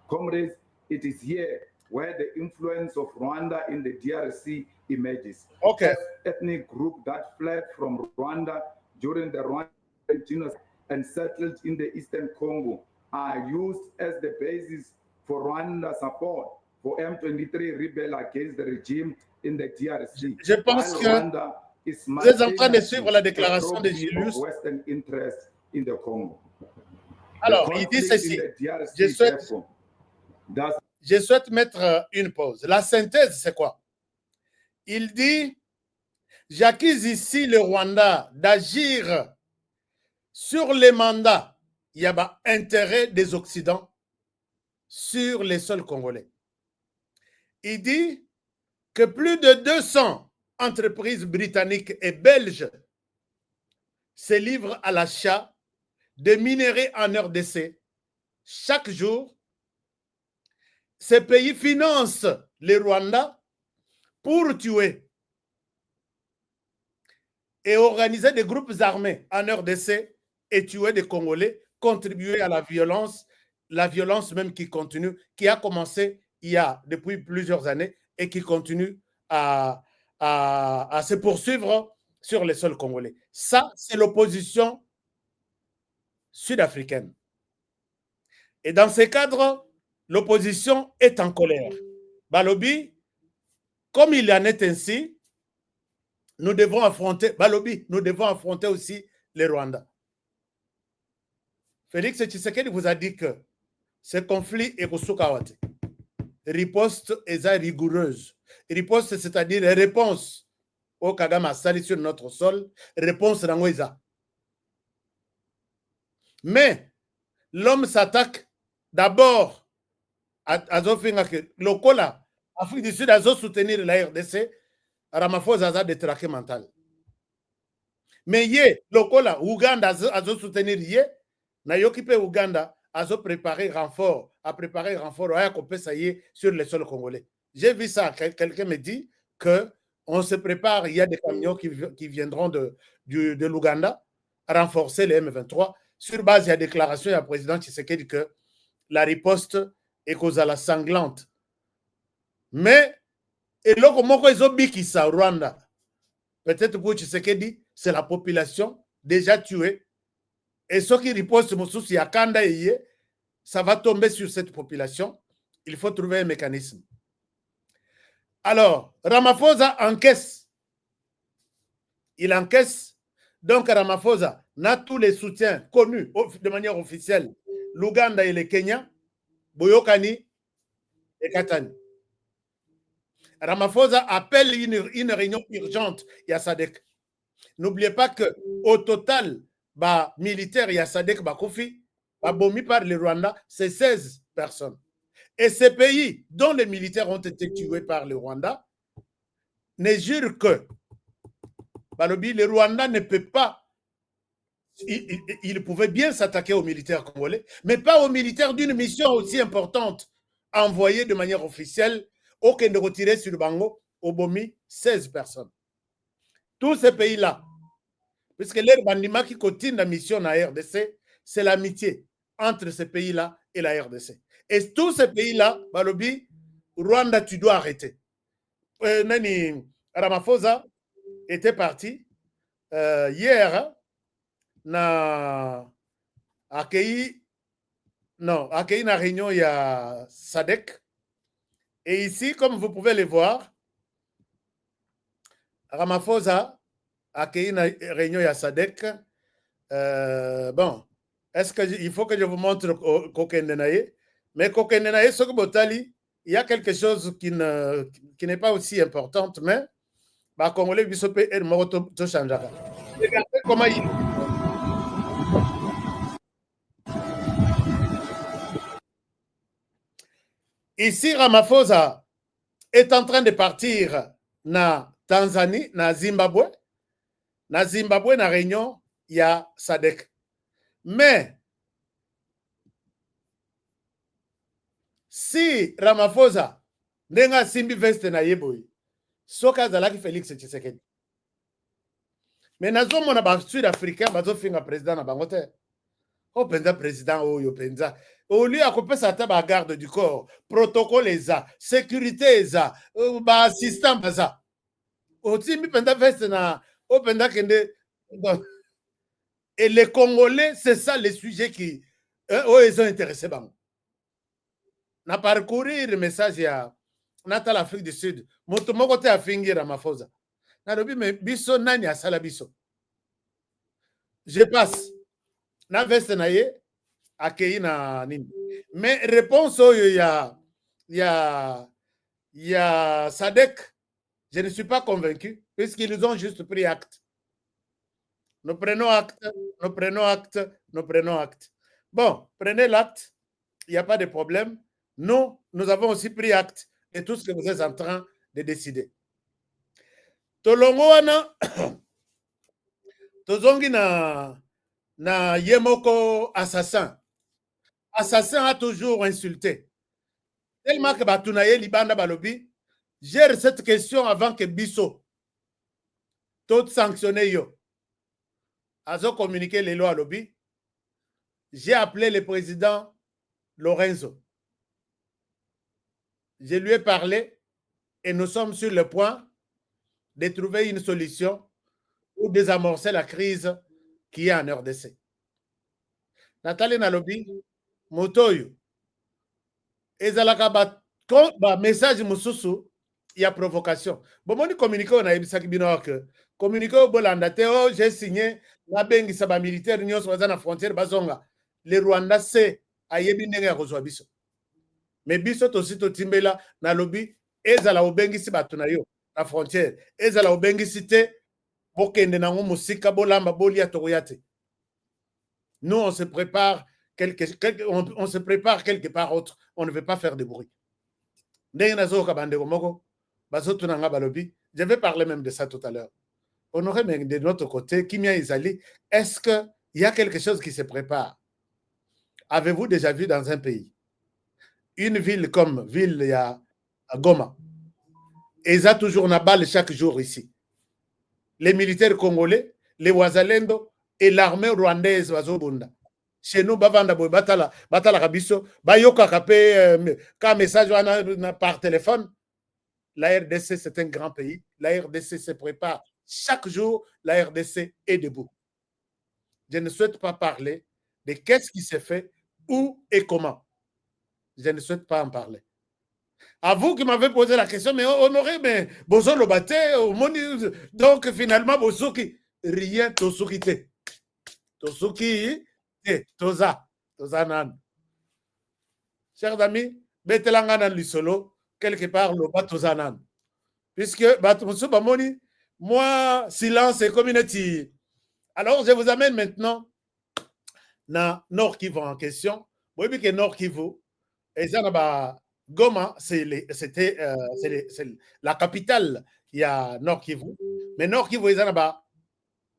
S11: Comrades, it is here where the influence of Rwanda in the DRC emerges.
S9: Okay.
S11: Ethnic group that fled from Rwanda during the Rwandan genocide and settled in the Eastern Congo are used as the basis for Rwanda support for M23 rebel against the regime in the DRC.
S9: Je pense que vous êtes en train de suivre la déclaration de Julius.
S11: Western interest in the Congo.
S9: Alors, il dit ceci. Je souhaite mettre une pause. La synthèse, c'est quoi? Il dit, j'accuse ici le Rwanda d'agir sur les mandats, il y a intérêt des Occidents sur les sols congolais. Il dit que plus de 200 entreprises britanniques et belges se livrent à l'achat de minerais en RDC chaque jour. Ces pays financent les Rwandais pour tuer et organiser des groupes armés en RDC et tuer des Congolais, contribuer à la violence même qui continue, qui a commencé il y a depuis plusieurs années et qui continue à se poursuivre sur les sols congolais. Ça, c'est l'opposition sud-africaine. Et dans ce cadre, l'opposition est en colère. Balobi, comme il en est ainsi, nous devons affronter, Balobi, nous devons affronter aussi les Rwandais. Félix Tshisekedi vous a dit que ce conflit est Kusukawate. Riposte est rigoureuse. Riposte, c'est-à-dire réponse au Kagame Assali sur notre sol, réponse Rangoïza. Mais l'homme s'attaque d'abord à Zofinga que Lokola, Afrique du Sud, a soutenir la RDC, Ramaphosa a des traqués mentaux. Mais yé, Lokola, Ouganda a soutenir yé, na yokipe Ouganda a préparé renfort, sur les sols congolais. J'ai vu ça, quelqu'un me dit qu'on se prépare, il y a des camions qui viendront de l'Ouganda renforcer les M23. Sur base de la déclaration, il y a le président Tshisekedi que la riposte est cause à la sanglante. Mais, et là, comment ils ont dit ça au Rwanda? Peut-être pour Tshisekedi, c'est la population déjà tuée. Et ceux qui ripostent, ça va tomber sur cette population. Il faut trouver un mécanisme. Alors, Ramaphosa encaisse. Il encaisse. Donc, Ramaphosa n'a tous les soutiens connus de manière officielle. L'Ouganda et le Kenya, Boyokani et Katani. Ramaphosa appelle une réunion urgente. Il y a SADC. N'oubliez pas qu'au total, militaire, il y a SADC, Kofi, bombé par le Rwanda, c'est 16 personnes. Et ces pays dont les militaires ont été tués par le Rwanda ne jurent que le Rwanda ne peut pas, il pouvait bien s'attaquer aux militaires congolais, mais pas aux militaires d'une mission aussi importante, envoyée de manière officielle, aucun de retirer sur le Bango, au Bomi, 16 personnes. Tous ces pays-là, puisque les bandimats qui continuent la mission à la RDC, c'est l'amitié entre ces pays-là et la RDC. Et tous ces pays-là, Balobi, Rwanda, tu dois arrêter. Nani Ramaphosa était parti hier na accueilli na réunion, il y a SADC. Et ici, comme vous pouvez le voir, Ramaphosa a accueilli une réunion, il y a SADC. Bon, est-ce qu'il faut que je vous montre Kokendenaye? Mais Kokendenaye, ce que Botali, il y a quelque chose qui n'est pas aussi important, mais Congolais, Bissopé et Moroto Chanjaka. Regardez comment il. Ici, Ramaphosa est en train de partir na Tanzanie, na Zimbabwe. Na Zimbabwe, na réunion, il y a SADC. Mais si Ramaphosa n'enga simbi veste na yeboyi, soka zalaki Félix Tshisekedi. Mais nazo mona ba sud-africain bazo finga président na bangote. O penza président oyo penza. Au lieu à couper sa table à garde du corps, protocole eza, sécurité eza, ba assistant baza. O timbi penza veste na o penza kende. Et les Congolais, c'est ça les sujets qui ils ont intéressé. Na parcourir le message à Natal Afrique du Sud. Motomoko te afingi Ramaphosa. Na robi me biso nani asala biso. Je passe. Na veste na ye accueilli na nini. Mais réponse il y a SADC. Je ne suis pas convaincu puisqu'ils ont juste pris acte. Nous prenons acte, nous prenons acte, nous prenons acte. Bon, prenez l'acte, il n'y a pas de problème. Nous avons aussi pris acte de tout ce que vous êtes en train de décider. Tolongo wana tozongi na yemoko assassin. Assassin a toujours insulté. Tellement que Batunaye Libanda Balobi gère cette question avant que Bisso tout sanctionné yo. Azo communiqué les lois à lobby. J'ai appelé le président Lorenzo. Je lui ai parlé et nous sommes sur le point de trouver une solution pour désamorcer la crise qui est en RDC. Nathalie Nalobi, Motoyo, ezalaka ba message mususu il y a provocation. Bon, on communiqué on a ebisaki bino que communiqué au Bolanda te oh j'ai signé la bengi saba militaire nyos waza na frontière bazonga. Le Rwanda c'est ayebi ndenge ya kozwa biso. Mais biso to sito timbela na lobby ezala obengi si batu na yo na frontière. Ezala obengi si te bokende nango musika bolamba bolia tokoyate. Nous on se prépare on se prépare quelque part autre. On ne veut pas faire de bruit. Je vais parler même de ça tout à l'heure. On aurait même de notre côté, Kimia Izali, est-ce qu'il y a quelque chose qui se prépare? Avez-vous déjà vu dans un pays une ville comme ville il y a Goma? Et ils ont toujours une balle chaque jour ici. Les militaires congolais, les Wazalendo et l'armée rwandaise Wazobunda. Chez nous, Bavanda Boy Batala Rabiso, Bayoka Kapé, quand message par téléphone. La RDC, c'est un grand pays. La RDC se prépare. Chaque jour, la RDC est debout. Je ne souhaite pas parler de qu'est-ce qui s'est fait, où et comment. Je ne souhaite pas en parler. À vous qui m'avez posé la question, mais Honoré, mais Bozo Lobate, donc finalement, Bozo qui rien, Tosuki te. Tosuki. Toza nan. Chers amis, betelanganan lisolo, quelque part, le bas toza nan. Puisque, moi, silence et community. Alors, je vous amène maintenant dans Nord Kivu en question. Vous voyez que Nord Kivu, et ça, Goma, c'est la capitale, il y a Nord Kivu. Mais Nord Kivu, il y a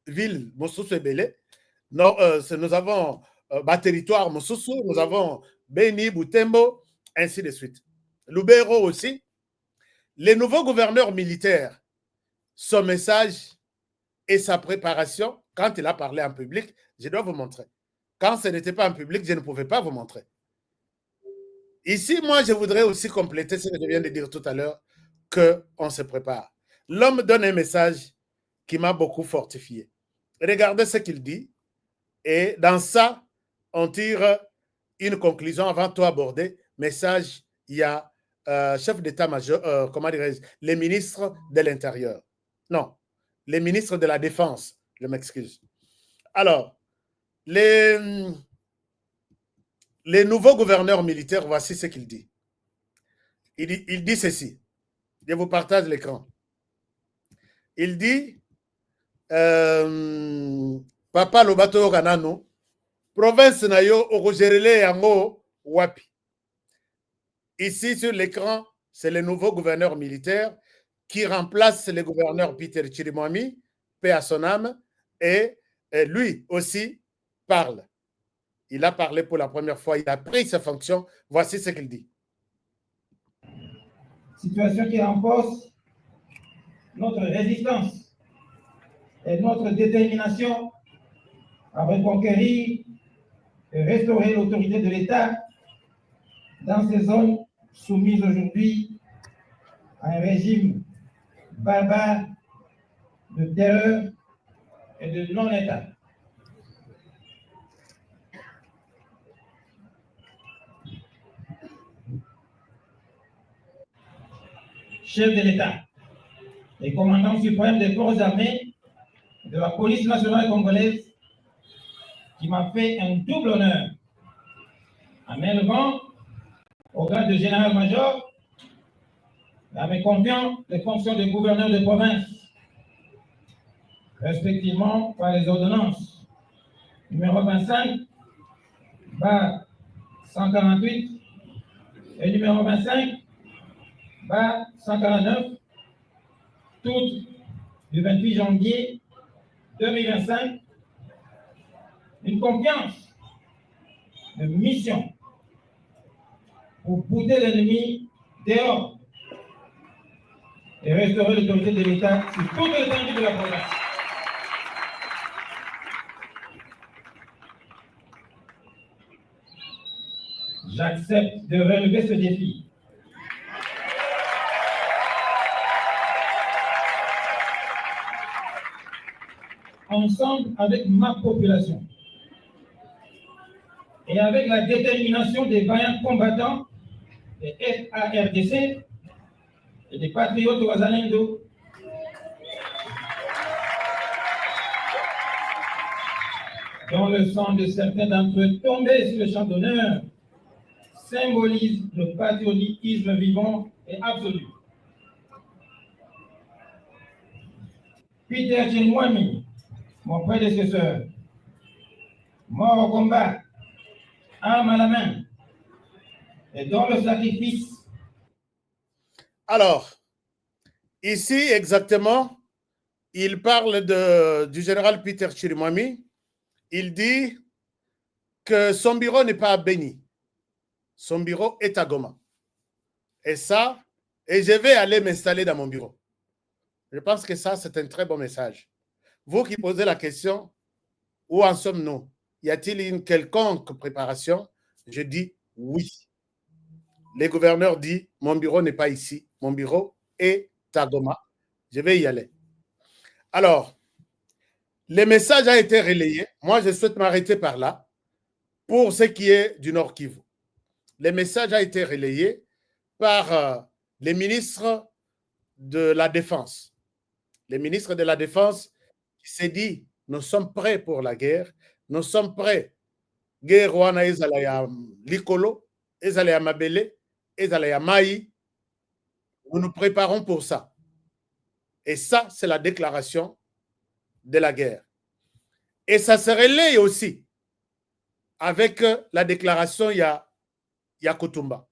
S9: ville, Mosusu et Belé. Nous avons territoire Mosusu, nous avons Beni, Butembo, ainsi de suite. Lubero aussi. Les nouveaux gouverneurs militaires, son message et sa préparation, quand il a parlé en public, je dois vous montrer. Quand ce n'était pas en public, je ne pouvais pas vous montrer. Ici, moi, je voudrais aussi compléter ce que je viens de dire tout à l'heure, qu'on se prépare. L'homme donne un message qui m'a beaucoup fortifié. Regardez ce qu'il dit. Et dans ça, on tire une conclusion avant de tout aborder. Message, il y a chef d'état-major, comment dirais-je, les ministres de l'Intérieur. Non, les ministres de la Défense, je m'excuse. Alors, les nouveaux gouverneurs militaires, voici ce qu'il dit. Il dit ceci. Je vous partage l'écran. Il dit... Papa Lobato Ganano, province na yo okogerele yango wapi. Ici sur l'écran, c'est le nouveau gouverneur militaire qui remplace le gouverneur Peter Chirimwami, paix à son âme, et lui aussi parle. Il a parlé pour la première fois, il a pris sa fonction. Voici ce qu'il dit.
S12: Situation qui renforce notre résistance et notre détermination à reconquérir et restaurer l'autorité de l'État dans ces zones soumises aujourd'hui à un régime barbare de terreur et de non-État. Chef de l'État et commandant suprême des forces armées de la police nationale congolaise, qui m'a fait un double honneur en m'élevant au grade de général-major et en me confiant les fonctions de gouverneur de province. respectivement par les ordonnances numéro 25, bar 148 et numéro 25, bar 149, toutes du 28 janvier 2025, une confiance de mission pour bouter l'ennemi dehors et restaurer l'autorité de l'État sur toute l'étendue de la province. J'accepte de relever ce défi. Ensemble avec ma population et avec la détermination des vaillants combattants des FARDC et des patriotes Wazalendo, dont le sang de certains d'entre eux tombé sur le champ d'honneur symbolise le patriotisme vivant et absolu. Peter Chimwami, mon prédécesseur, mort au combat, arme à la main, et dont le sacrifice.
S9: Alors, ici exactement, il parle du général Peter Chirimwami. Il dit que son bureau n'est pas à Beni. Son bureau est à Goma. Et je vais aller m'installer dans mon bureau. Je pense que ça, c'est un très bon message. Vous qui posez la question, où en sommes-nous? Y a-t-il une quelconque préparation? Je dis oui. Les gouverneurs disent, mon bureau n'est pas ici. Mon bureau est à Goma. Je vais y aller. Alors, le message a été relayé. Moi, je souhaite m'arrêter par là pour ce qui est du Nord Kivu. Le message a été relayé par les ministres de la Défense. Les ministres de la Défense qui s'est dit, nous sommes prêts pour la guerre. Nous sommes prêts. Guerre wana ezala ya likolo, ezala ya mabele, ezala ya mai. Nous nous préparons pour ça. Et ça, c'est la déclaration de la guerre. Et ça se relaye aussi avec la déclaration Yakutumba.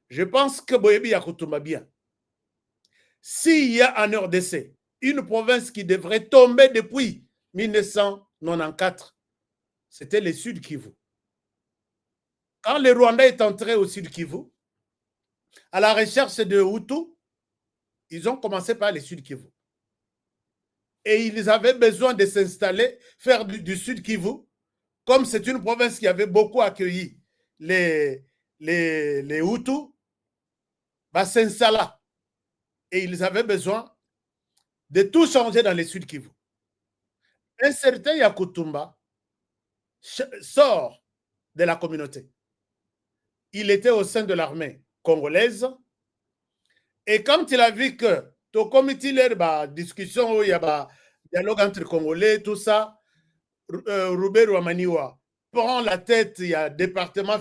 S9: Je pense que Boyebi Yakutumba bien. S'il y a en RDC une province qui devrait tomber depuis 1994, c'était le Sud Kivu. Quand le Rwanda est entré au Sud Kivu, à la recherche de Hutu, ils ont commencé par le Sud Kivu. Et ils avaient besoin de s'installer, faire du Sud Kivu, comme c'est une province qui avait beaucoup accueilli les Hutus, bah s'installa. Et ils avaient besoin de tout changer dans le Sud Kivu. Un certain Yakutumba sort de la communauté. Il était au sein de l'armée congolaise. Et quand il a vu que comme il y a une discussion, il y a un dialogue entre Congolais, tout ça, Robert Ouamaniwa prend la tête, il y a un département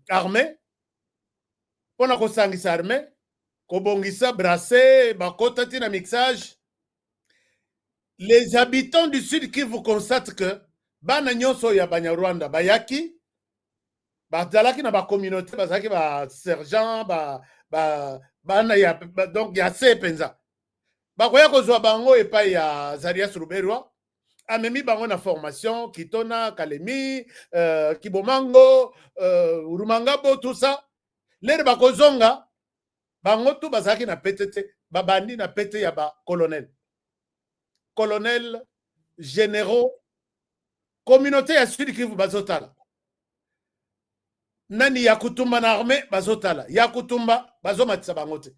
S9: armé, on a kosangisa armé, kobongisa brassé, bakotati na mixage. Les habitants du Sud qui vous constatent que bana nyonso ya Banyarwanda bayaki, bazalaki na ba communauté, bazalaki ba sergent, donc il y a ces penza. Bakoya kozwa bango epai ya Zarias Ruberwa, amemi bango na formation, Kitona, Kalemi, Kibomango, Urumangabo, tout ça. Lere bakozonga, bango tu bazalaki na PTT, babandi na PTT ya ba colonel. Colonel, généraux, communauté ya Sud Kivu bazotala. Nani Yakutumba na armée bazotala. Yakutumba bazomatisa bangote.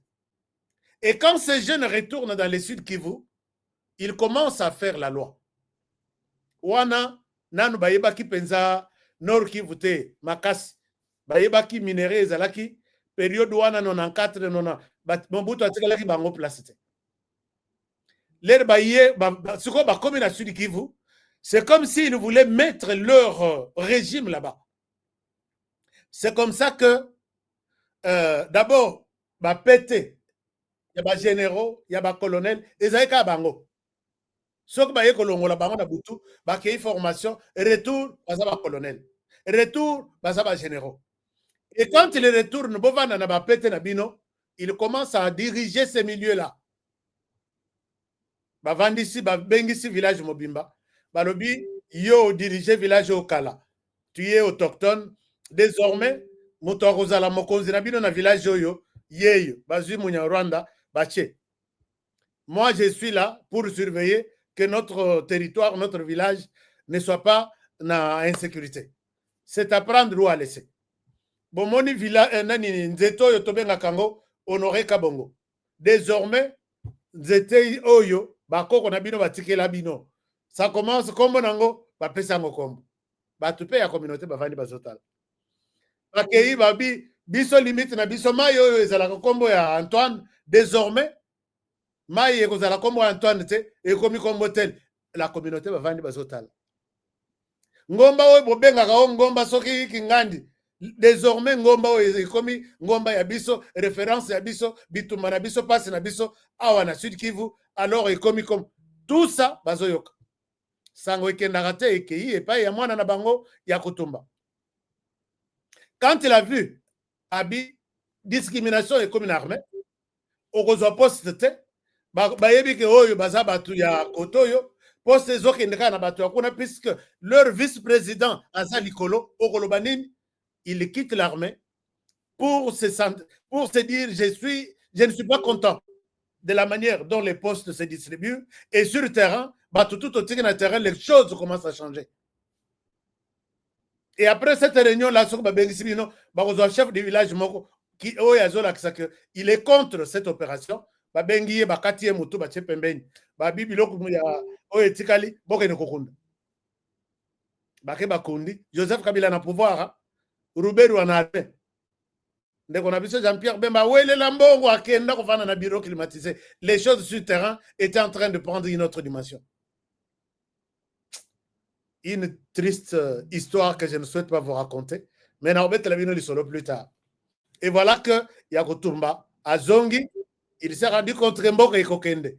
S9: Et quand ces jeunes retournent dans le Sud Kivu, ils commencent à faire la loi. Wana nanu bayebaki penza Nord Kivu te makasi. Bayebaki minéré ezalaki période wana 94 nona Mobutu atikalaki bango place te. L'air baye suko ba comme na Sud Kivu, c'est comme s'ils voulaient mettre leur régime là-bas. C'est comme ça que d'abord, pété, y a des généraux, il y a des colonels, et ça y est bango. Ceux qui ont kolongola bango na butu, ba kei formation, retour, baza ba colonel. Retour, baza ba généraux. Et quand il retourne, bovana na ba pete na bino, il commence à diriger ces milieux-là. Ba vandisi, ba bengisi village mobimba. Ba lobi, yo diriger village Okala. Tu es autochtone. Désormais, moto la mokonzi na bino na village yo, yeyo, bazui munya Rwanda, bache. Moi, je suis là pour surveiller que notre territoire, notre village ne soit pas en insécurité. C'est à prendre ou à laisser. Bon, mon village, nzeto yo tobenga kango, honoré kabongo. Désormais, nzete oyo, bakoko na bino batike la bino. Ça commence comme nango, ba pesa ngo kombo. Ba tupe ya communauté bavandi bazotala. Bakei babi biso limite na biso mai oyo ezalaka kombo ya Antoine. Désormais, mai ekozala kombo ya Antoine te ekomi kombo tel. La communauté bavandi bazotala. Ngomba oyo bobengaka o ngomba soki kingandi. Désormais ngomba oyo ekomi ngomba ya biso, référence ya biso, bitumba na biso, passe na biso, awa na Sud Kivu, alors ekomi comme tout ça bazoyoka. Sango ekendaka te ekei epai ya mwana na bango ya kutumba. Quand il a vu abi discrimination et comme une armée, okozwa poste te, bayebi ke oyo baza batu ya kotoyo, poste ezokendeka na batu ya kuna, puisque leur vice-président aza likolo, okoloba nini, il quitte l'armée pour se dire je ne suis pas content de la manière dont les postes se distribuent, et sur le terrain, tout au terrain, les choses commencent à changer. Et après cette réunion-là, le chef du village, il est contre cette opération. Joseph Kabila na pouvoir, Rouberu en armée. Jean-Pierre Bemba, bureau climatisé. Les choses sur le terrain étaient en train de prendre une autre dimension. Une triste histoire que je ne souhaite pas vous raconter, mais on va la solo plus tard. Et voilà que Yakotumba, à Zongi, il s'est rendu compte que Mboka et Kokende.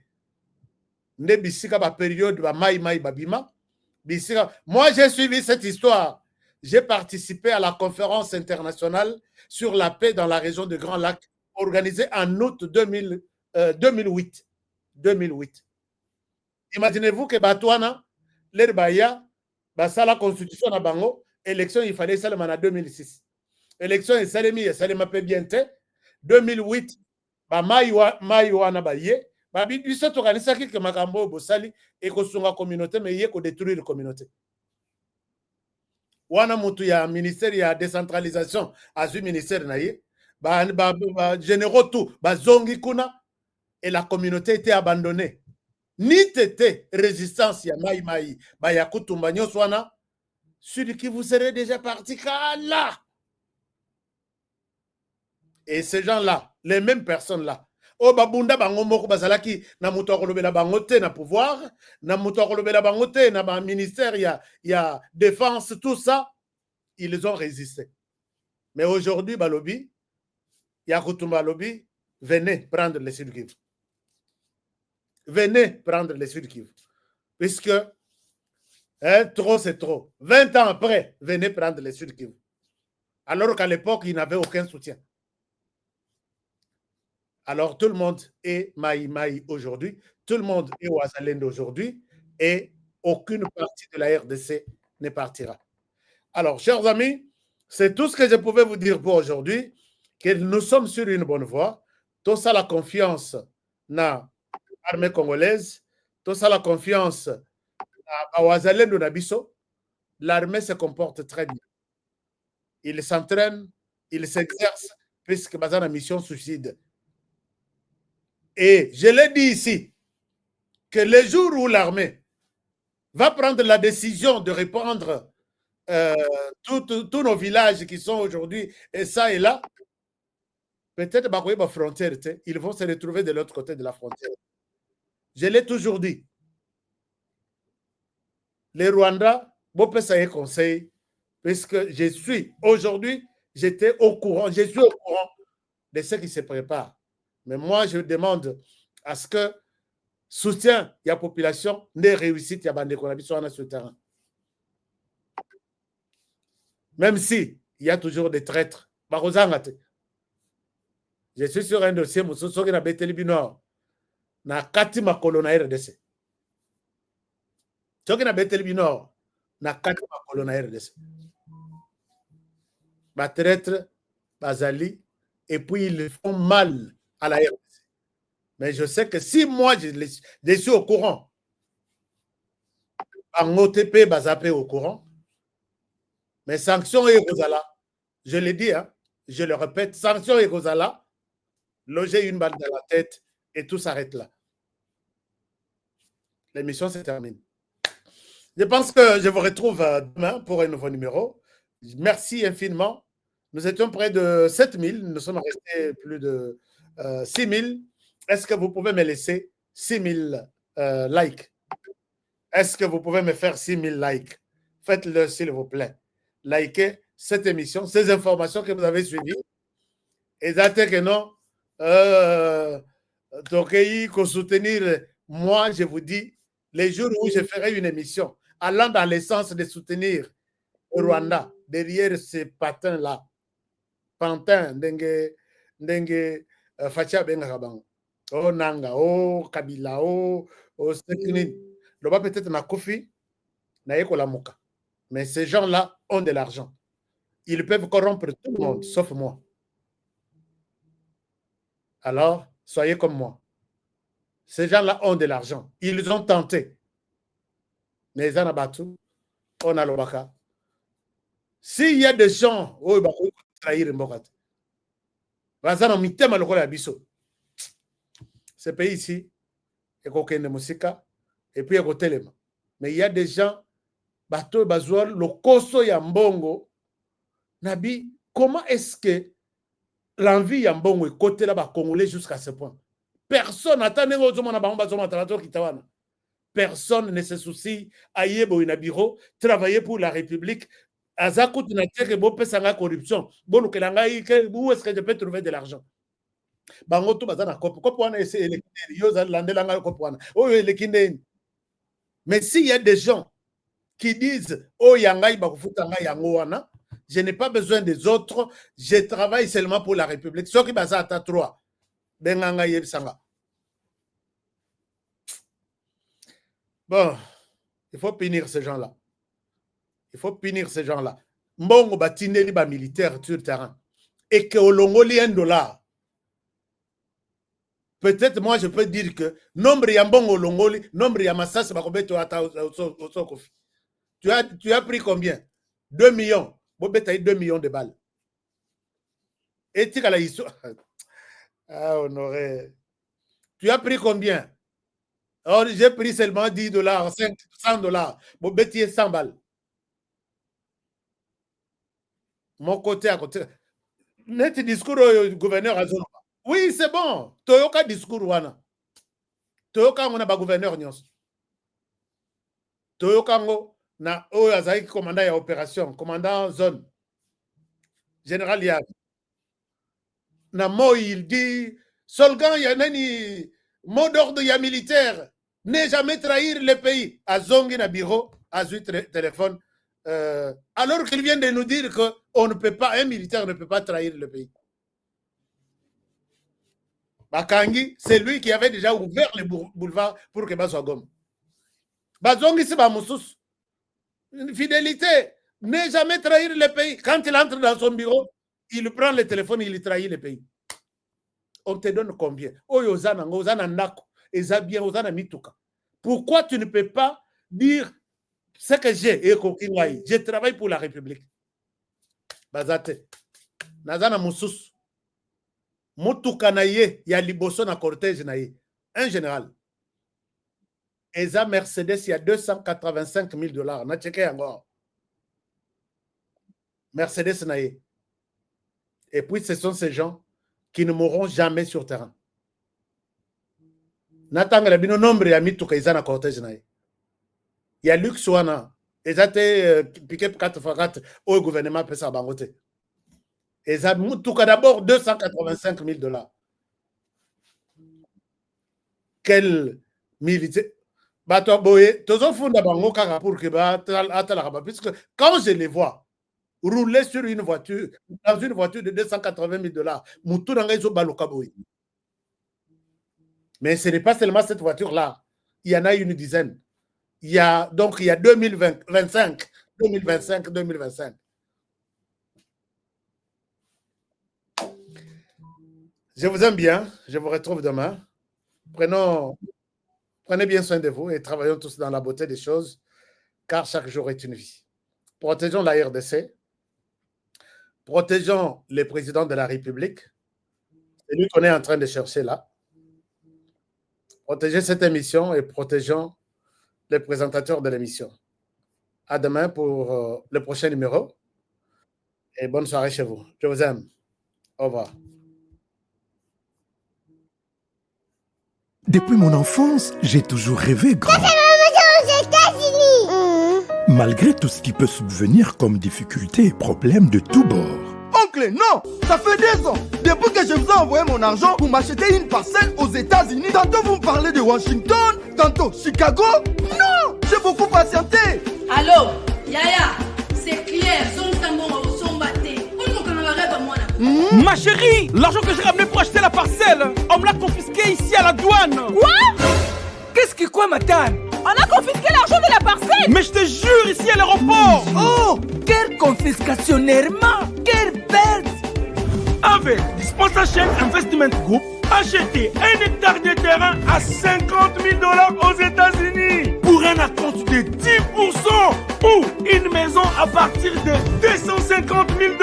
S9: Nde bisika ba période ba mai babima. Moi, j'ai suivi cette histoire. J'ai participé à la conférence internationale sur la paix dans la région de Grand Lac, organisée en août 2008. Imaginez-vous que Batouana, l'Erbaya, la constitution na bango, élection, il fallait ça en 2006. Élection, il fallait bien 2008, Maïwana Baye, il s'est organisé que Makambo Bosali et que la communauté, mais il y a détruire la communauté. Wana mutu ya ministère ya décentralisation azu ministère na ye généraux tout zongi kuna et la communauté était abandonnée. Ni tete résistance ya mai ba ya kutumba nyonso wana celui qui vous serez déjà parti là. Et ces gens-là, les mêmes personnes-là, o babunda bango moko bazalaki na mutu akolobela bango te na pouvoir, na mutu akolobela bango te na ba ministère ya défense, tout ça, ils ont résisté. Mais aujourd'hui, balobi, Yakutumba lobby, venez prendre les Sud Kivu. Venez prendre les Sud Kivu. Puisque trop c'est trop. 20 ans après, venez prendre les Sud Kivu. Alors qu'à l'époque, il n'avait aucun soutien. Alors tout le monde est Maï aujourd'hui, tout le monde est Ouazalende aujourd'hui, et aucune partie de la RDC ne partira. Alors, chers amis, c'est tout ce que je pouvais vous dire pour aujourd'hui, que nous sommes sur une bonne voie. Tout ça, la confiance dans l'armée congolaise, tout ça, la confiance à Ouazalende Nabiso, l'armée se comporte très bien. Il s'entraîne, il s'exerce, puisque c'est une mission suicide. Et je l'ai dit ici, que le jour où l'armée va prendre la décision de répandre tous nos villages qui sont aujourd'hui, et ça et là, peut-être frontière, ils vont se retrouver de l'autre côté de la frontière. Je l'ai toujours dit. Les Rwandais, ça y est conseil, puisque je suis aujourd'hui, j'étais au courant, je suis au courant de ce qui se prépare. Mais moi, je demande à ce que soutien la population ne réussite à bande qu'on sur le terrain. Même si il y a toujours des traîtres. Je suis sur un dossier, je suis sur un Beteli Binor. Na kati makolo na RDC. Soki na Beteli Binor, na kati makolo na RDC. Ba traître, bazali, et puis ils font mal à la RDC. Mais je sais que si moi je suis au courant, en OTP, bazapé au courant, mais sanctions et Rosala, je l'ai dit, hein, je le répète, sanctions et Rosala, loger une balle dans la tête et tout s'arrête là. L'émission se termine. Je pense que je vous retrouve demain pour un nouveau numéro. Merci infiniment. Nous étions près de 7000, nous sommes restés plus de 6000. Est-ce que vous pouvez me laisser 6000 likes? Est-ce que vous pouvez me faire 6000 likes? Faites-le s'il vous plaît. Likez cette émission, ces informations que vous avez suivies. Et que non, pour soutenir, moi, je vous dis, les jours où je ferai une émission allant dans le sens de soutenir le Rwanda, derrière ces patins-là, Pantin, Ndenge, Fatia Bengabang, oh Nanga, oh Kabila, oh Sekinin, le bas peut-être na Kofi, na Ekolamuka. Mais ces gens-là ont de l'argent. Ils peuvent corrompre tout le monde, sauf moi. Alors, soyez comme moi. Ces gens-là ont de l'argent. Ils ont tenté. Mais ils ont battu. On a le baka. S'il y a des gens où ils vont trahir Mbokat, ce pays ici, et puis mais il y a des gens, bateau bazoir, le koso ya mbongo, Nabi, comment est-ce que l'envie ya mbongo est côté là-bas congolais jusqu'à ce point? Personne personne ne se soucie à yebo ina bureau, travailler pour la République. Azakut na tere bo pesanga corruption. Bon kelanga où est-ce que je peux trouver de l'argent? Bango to bazana kopo wana ese elekinde yoza landelanga kopo wana. Oh elekinde. Mais s'il y a des gens qui disent oh yangai bakufuta nga yango wana, je n'ai pas besoin des autres, je travaille seulement pour la République. Ceux qui baza ata 3 benganga yebsanga. Bon, il faut punir ces gens-là. Il faut punir ces gens-là. Mbongo batineli ba militaire sur le terrain. Et que au Longoli $1. Peut-être moi je peux dire que nombre ya mbongo Longoli, nombre ya masasi bakobeto ata osokofi. Tu as pris combien? 2 millions. Bobeta 2 millions de balles. Et tu as la histoire. Ah, Honoré. Tu as pris combien? Alors, j'ai pris seulement $10, $100. Bobeti 100 balles. Mon côté à côté. Net discours au gouverneur Azon. Oui, c'est bon. Toyoka discours wana. Toyoka on a ba gouverneur nyos. Toyoka ngo na o azaki commandant ya opération, commandant zone. Général Yab. Na mo il dit Solgan ya nani mot d'ordre ya militaire, ne jamais trahir le pays. Azongi na bureau, azu téléphone. Alors qu'il vient de nous dire qu'on ne peut pas, un militaire ne peut pas trahir le pays. Bakangi, c'est lui qui avait déjà ouvert le boulevard pour que Bazo gomme. Bazongi, c'est Bamoussous. Une fidélité, ne jamais trahir le pays. Quand il entre dans son bureau, il prend le téléphone, il trahit le pays. On te donne combien? Oyozana, Ozana Nako, Ezabien, Ozana Mituka. Pourquoi tu ne peux pas dire ce que j'ai, je travaille pour la République. Bazate. Nazana Moussous. Moutuka naye, ya liboso na cortège naye. Un général. Eza Mercedes, il y a $285 000. Na checké encore. Mercedes naye. Et puis ce sont ces gens qui ne mourront jamais sur terrain. Natanga bino nombre ya mituka eza na cortège naye. Il y a Luc Swana. Ils étaient piqués 4x4 au gouvernement Pessa Bangote. Ils ont tout d'abord $285 000. quel militaire. Puisque quand je les vois rouler sur une voiture, dans une voiture de 280 000 $, mais ce n'est pas seulement cette voiture-là. Il y en a une dizaine. Il y a 2025. Je vous aime bien. Je vous retrouve demain. Prenez bien soin de vous et travaillons tous dans la beauté des choses, car chaque jour est une vie. Protégeons la RDC. Protégeons les présidents de la République. C'est lui qu'on est en train de chercher là. Protégez cette émission et protégeons les présentateurs de l'émission. À demain pour le prochain numéro. Et bonne soirée chez vous. Je vous aime. Au revoir.
S4: Depuis mon enfance, j'ai toujours rêvé grand. Malgré tout ce qui peut subvenir comme difficultés et problèmes de tous bords.
S5: Oncle, non! Ça fait 2 ans! Depuis que je vous ai envoyé mon argent pour m'acheter une parcelle aux États-Unis, tantôt vous me parlez de Washington, tantôt Chicago. Non! J'ai beaucoup patienté!
S6: Allô? Yaya, c'est clair.
S7: Ma chérie, l'argent que j'ai ramené pour acheter la parcelle, on me l'a confisqué ici à la douane.
S8: Quoi? Qu'est-ce qui quoi, madame? On a confisqué l'argent de la parcelle.
S7: Mais je te jure, ici à l'aéroport.
S8: Oh, quelle confiscationnairement. Quelle perte.
S1: Avec Dispensa Chain Investment Group, achetez 1 hectare de terrain à 50 000 $ aux États-Unis pour un acompte de 10% ou une maison à partir de 250 000 $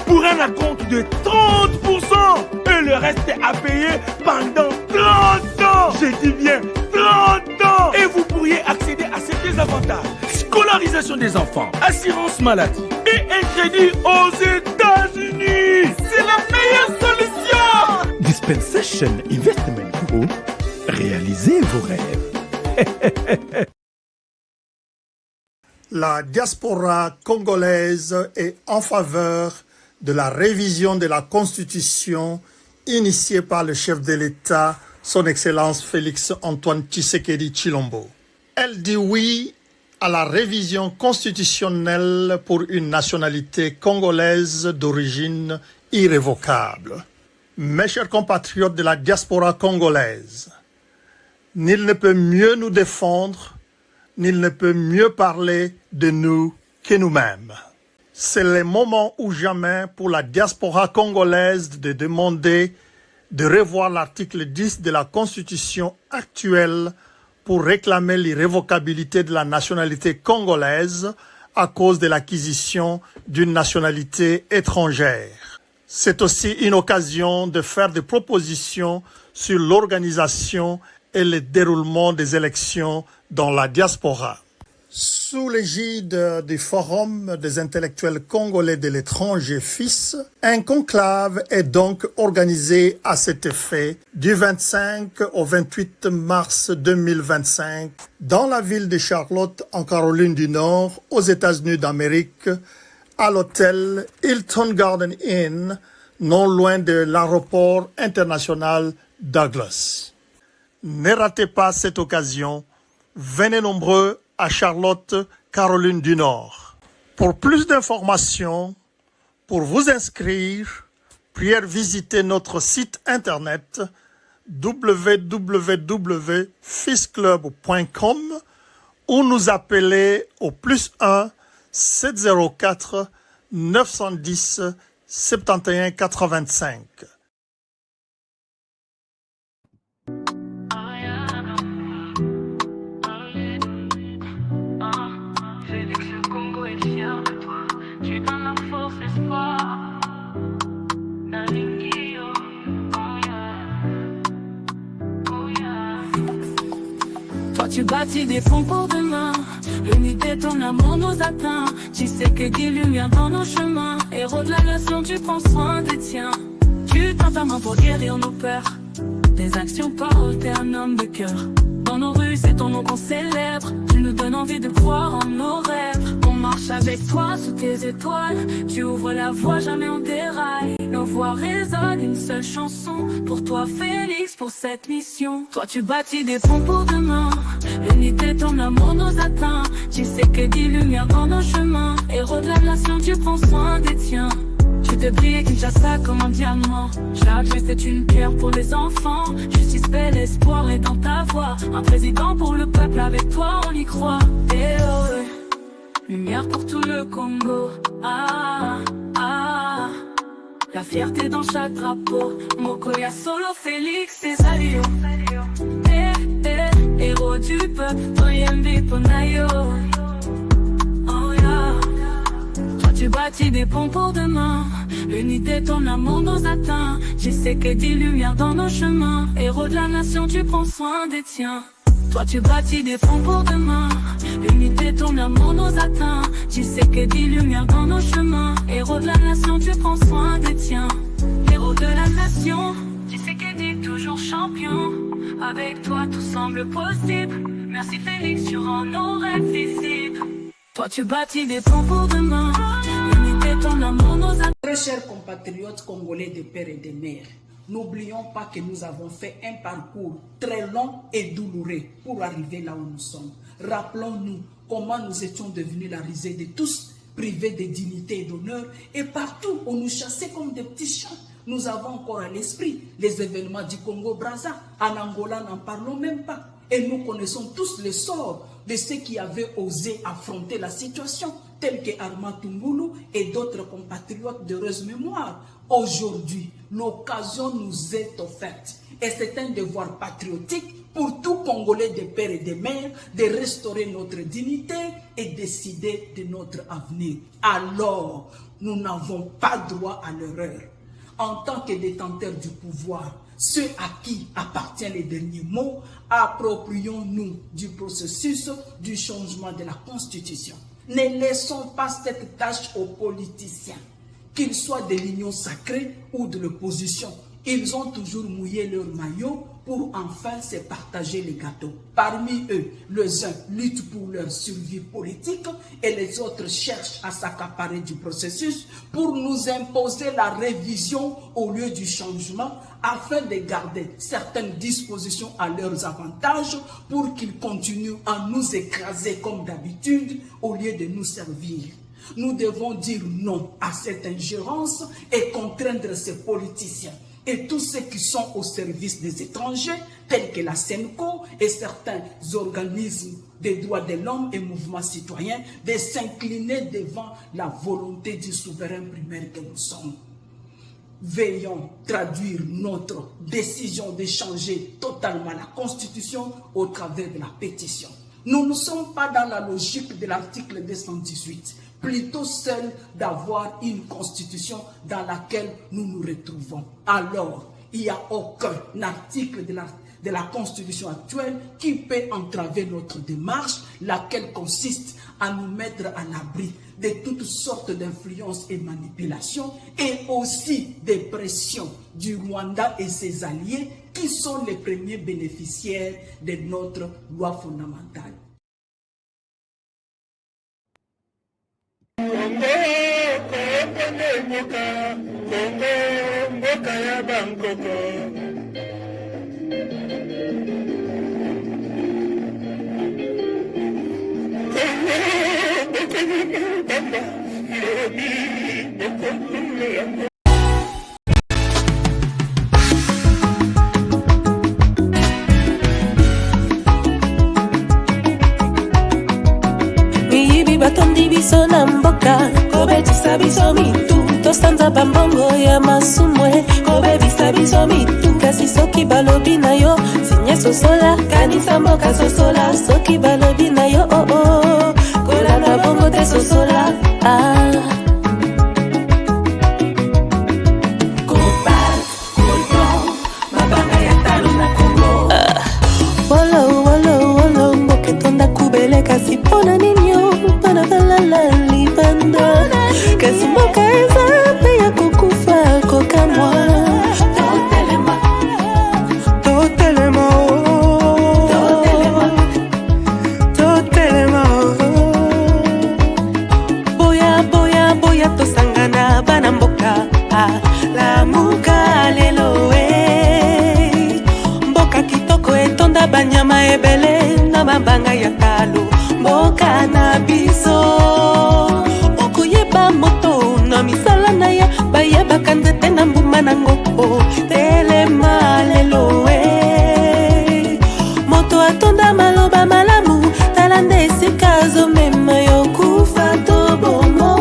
S1: pour un acompte de 30% et le reste à payer pendant 30 ans. Je dis bien 30 ans. Et vous pourriez accéder à ces avantages: scolarisation des enfants, assurance maladie et un crédit aux États-Unis. C'est la meilleure solution.
S4: Dispensation Investment Group, réalisez vos rêves.
S13: La diaspora congolaise est en faveur de la révision de la Constitution initiée par le chef de l'État, son Excellence Félix Antoine Tshisekedi Tshilombo. Elle dit oui à la révision constitutionnelle pour une nationalité congolaise d'origine irrévocable. Mes chers compatriotes de la diaspora congolaise, nul ne peut mieux nous défendre, nul ne peut mieux parler de nous que nous-mêmes. C'est le moment ou jamais pour la diaspora congolaise de demander de revoir l'article 10 de la Constitution actuelle pour réclamer l'irrévocabilité de la nationalité congolaise à cause de l'acquisition d'une nationalité étrangère. C'est aussi une occasion de faire des propositions sur l'organisation et le déroulement des élections dans la diaspora. Sous l'égide du Forum des intellectuels congolais de l'étranger FIS, un conclave est donc organisé à cet effet du 25 au 28 mars 2025 dans la ville de Charlotte en Caroline du Nord aux États-Unis d'Amérique à l'hôtel Hilton Garden Inn non loin de l'aéroport international Douglas. Ne ratez pas cette occasion, venez nombreux à Charlotte, Caroline du Nord. Pour plus d'informations, pour vous inscrire, priez visiter notre site internet www.fisclub.com ou nous appeler au +1 704 910 71 85.
S3: Toi tu bâtis des ponts pour demain. L'unité de ton amour nous atteint. Tu sais que des lumières dans nos chemins. Héros de la nation, tu prends soin des tiens. Tu tends ta main pour guérir nos peurs. Tes actions parlent, t'es un homme de cœur. Dans nos rues, c'est ton nom qu'on célèbre. Tu nous donnes envie de croire en nos rêves. On marche avec Avec toi sous tes étoiles, tu ouvres la voie, jamais on déraille. Nos voix résonnent, une seule chanson. Pour toi Félix, pour cette mission. Toi tu bâtis des ponts pour demain. L'unité, ton amour nous atteint. Tu sais que des lumières dans nos chemins. Héros de la nation, tu prends soin des tiens. Tu te brilles Kinshasa comme un diamant. Chaque geste est une pierre pour les enfants. Justice, paix, l'espoir est dans ta voix. Un président pour le peuple, avec toi on y croit. Et oh, lumière pour tout le Congo. Ah, ah. La fierté dans chaque drapeau. Mokoya Solo, Félix et Salio. Héros du peuple, Toyembe Ponayo. Oh yeah. Toi tu bâtis des ponts pour demain. L'unité, ton amour nous atteint. Je sais que des lumières dans nos chemins. Héros de la nation, tu prends soin des tiens. Toi tu bâtis des ponts pour demain. L'unité, ton amour nous atteint. Tu sais que des lumières dans nos chemins. Héros de la nation, tu prends soin des tiens. Héros de la nation, tu sais que t'es toujours champion. Avec toi tout semble possible. Merci Félix, tu rends nos rêves visibles. Toi tu bâtis des ponts pour demain. L'unité, ton amour nous atteint.
S6: Très chers compatriotes congolais de père et de mère, n'oublions pas que nous avons fait un parcours très long et douloureux pour arriver là où nous sommes. Rappelons-nous comment nous étions devenus la risée de tous, privés de dignité et d'honneur, et partout on nous chassait comme des petits chats. Nous avons encore à l'esprit les événements du Congo-Brazza. En Angola, n'en parlons même pas. Et nous connaissons tous le sort de ceux qui avaient osé affronter la situation, tels que Armand Tungulu et d'autres compatriotes d'heureuse mémoire. Aujourd'hui, l'occasion nous est offerte. Et c'est un devoir patriotique pour tout Congolais de père et de mère de restaurer notre dignité et décider de notre avenir. Alors, nous n'avons pas droit à l'erreur. En tant que détenteurs du pouvoir, ceux à qui appartient les derniers mots, approprions-nous du processus du changement de la Constitution. Ne laissons pas cette tâche aux politiciens, qu'ils soient de l'union sacrée ou de l'opposition. Ils ont toujours mouillé leur maillot pour enfin se partager les gâteaux. Parmi eux, les uns luttent pour leur survie politique et les autres cherchent à s'accaparer du processus pour nous imposer la révision au lieu du changement afin de garder certaines dispositions à leurs avantages pour qu'ils continuent à nous écraser comme d'habitude au lieu de nous servir. Nous devons dire non à cette ingérence et contraindre ces politiciens et tous ceux qui sont au service des étrangers, tels que la SENCO et certains organismes des droits de l'homme et mouvements citoyens, de s'incliner devant la volonté du souverain primaire que nous sommes. Veillons traduire notre décision de changer totalement la Constitution au travers de la pétition. Nous ne sommes pas dans la logique de l'article 218, plutôt celle d'avoir une constitution dans laquelle nous nous retrouvons. Alors, il n'y a aucun article de la constitution actuelle qui peut entraver notre démarche, laquelle consiste à nous mettre à l'abri de toutes sortes d'influences et manipulations, et aussi des pressions du Rwanda et ses alliés, qui sont les premiers bénéficiaires de notre loi fondamentale.
S14: Batondi biso na mboka kobetisa biso mitu tosanza bambongo ya masumwe kobebisa biso mitu kasi soki balobi na yo sinye sosola kanisa mboka sosola soki balobi na yo oh oh kolanda bongo te sosola ah kasi pona ninyo pona kalala libanda kasi mboka eza pe ya kokufa kokamwa totelema na biso okoyeba moto na misala na ye bayebaka nzete na mbuma nango telema lelo moto atonda maloba malamu tala nde esika azomema yo kufa to bomo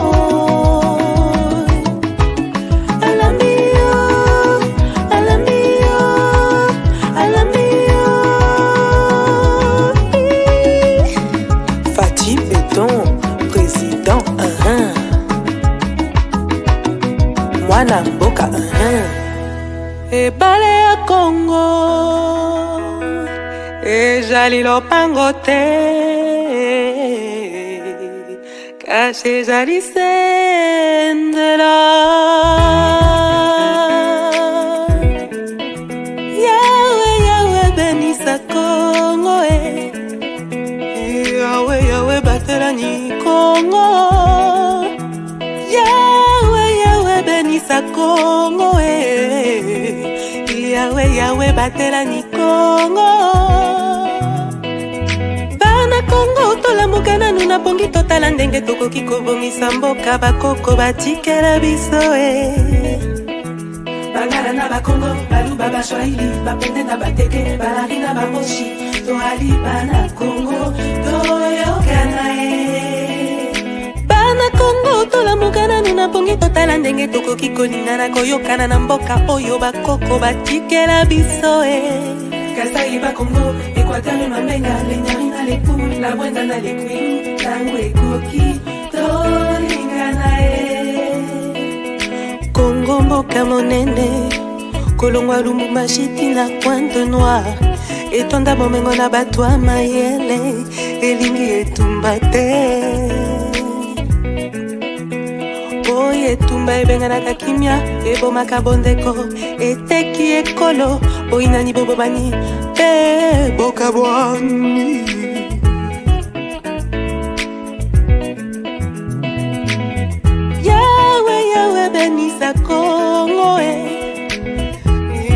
S14: mwana mboka ebale ya Kongo ezali lopango te kasi ezali sendela yawe yawe benisa Kongo yawe yawe batelani Kongo benisa Kongo yawe yawe batelani Kongo bana Kongo tolamuka nanu na bongi totala ndenge tokoki kobongisa mboka bakoko batikela biso bangala na bakongo baluba bashwahili bapende na bateke balari na bamoshi toali bana Kongo toyokana Kongo tolamuka nanu na bongi totala ndenge tokoki kolingana koyokana na mboka oyo bakoko batikela biso Kasai bakongo Equateur mamenga lenyari na lepu la bwenza na lekwi tango ekoki tolingana Kongo mboka monene kolongwa Lumumba shiti na Pointe Noire etonda bomengo na bato ya mayele elingi etumba te etumba ebenganaka kimia ebomaka bondeko eteki ekolo boinani bobobani pe bokabwani yawe yawe benisa Kongo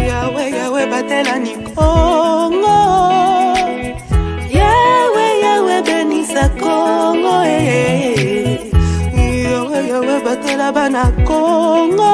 S14: yawe yawe batelani Kongo yawe yawe benisa Kongo yawe batela bana Kongo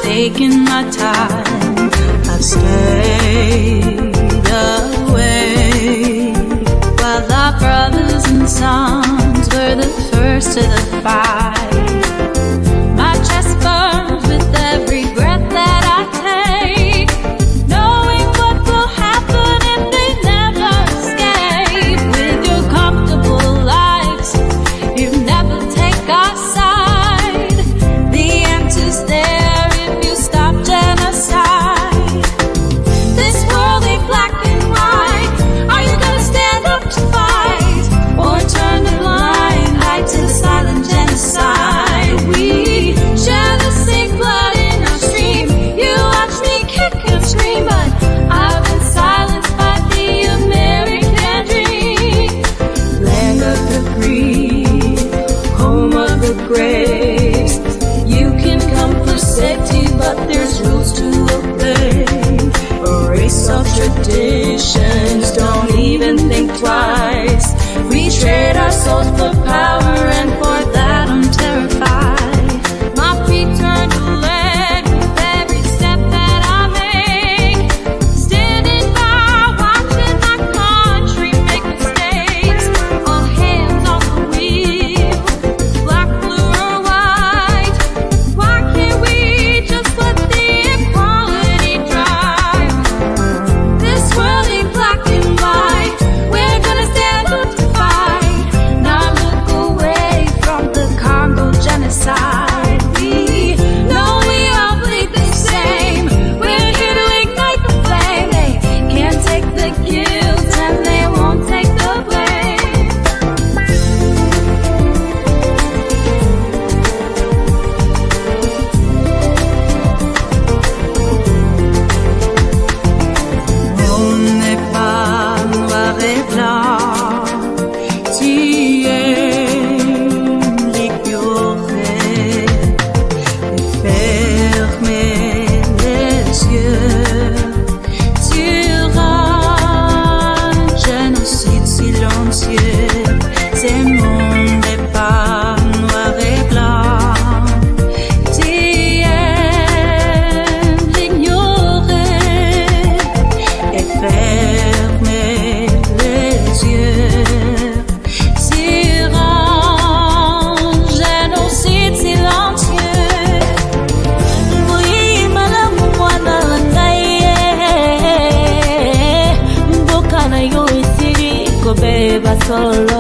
S3: taken my time, I've stayed away, while our brothers and sons were the first to the fight. My chest burns with every breath that I take, knowing what will happen if they never escape. With your comfortable lives, you never take our side. The answer's there. Traditions, don't even think twice. We trade our souls for power, and for that I'm terrified. My feet turn to lead with every step that I make, standing by, watching my country make mistakes. All hands on the wheel, black, blue or white. Why can't we just let the equality drive? This world ain't
S14: solo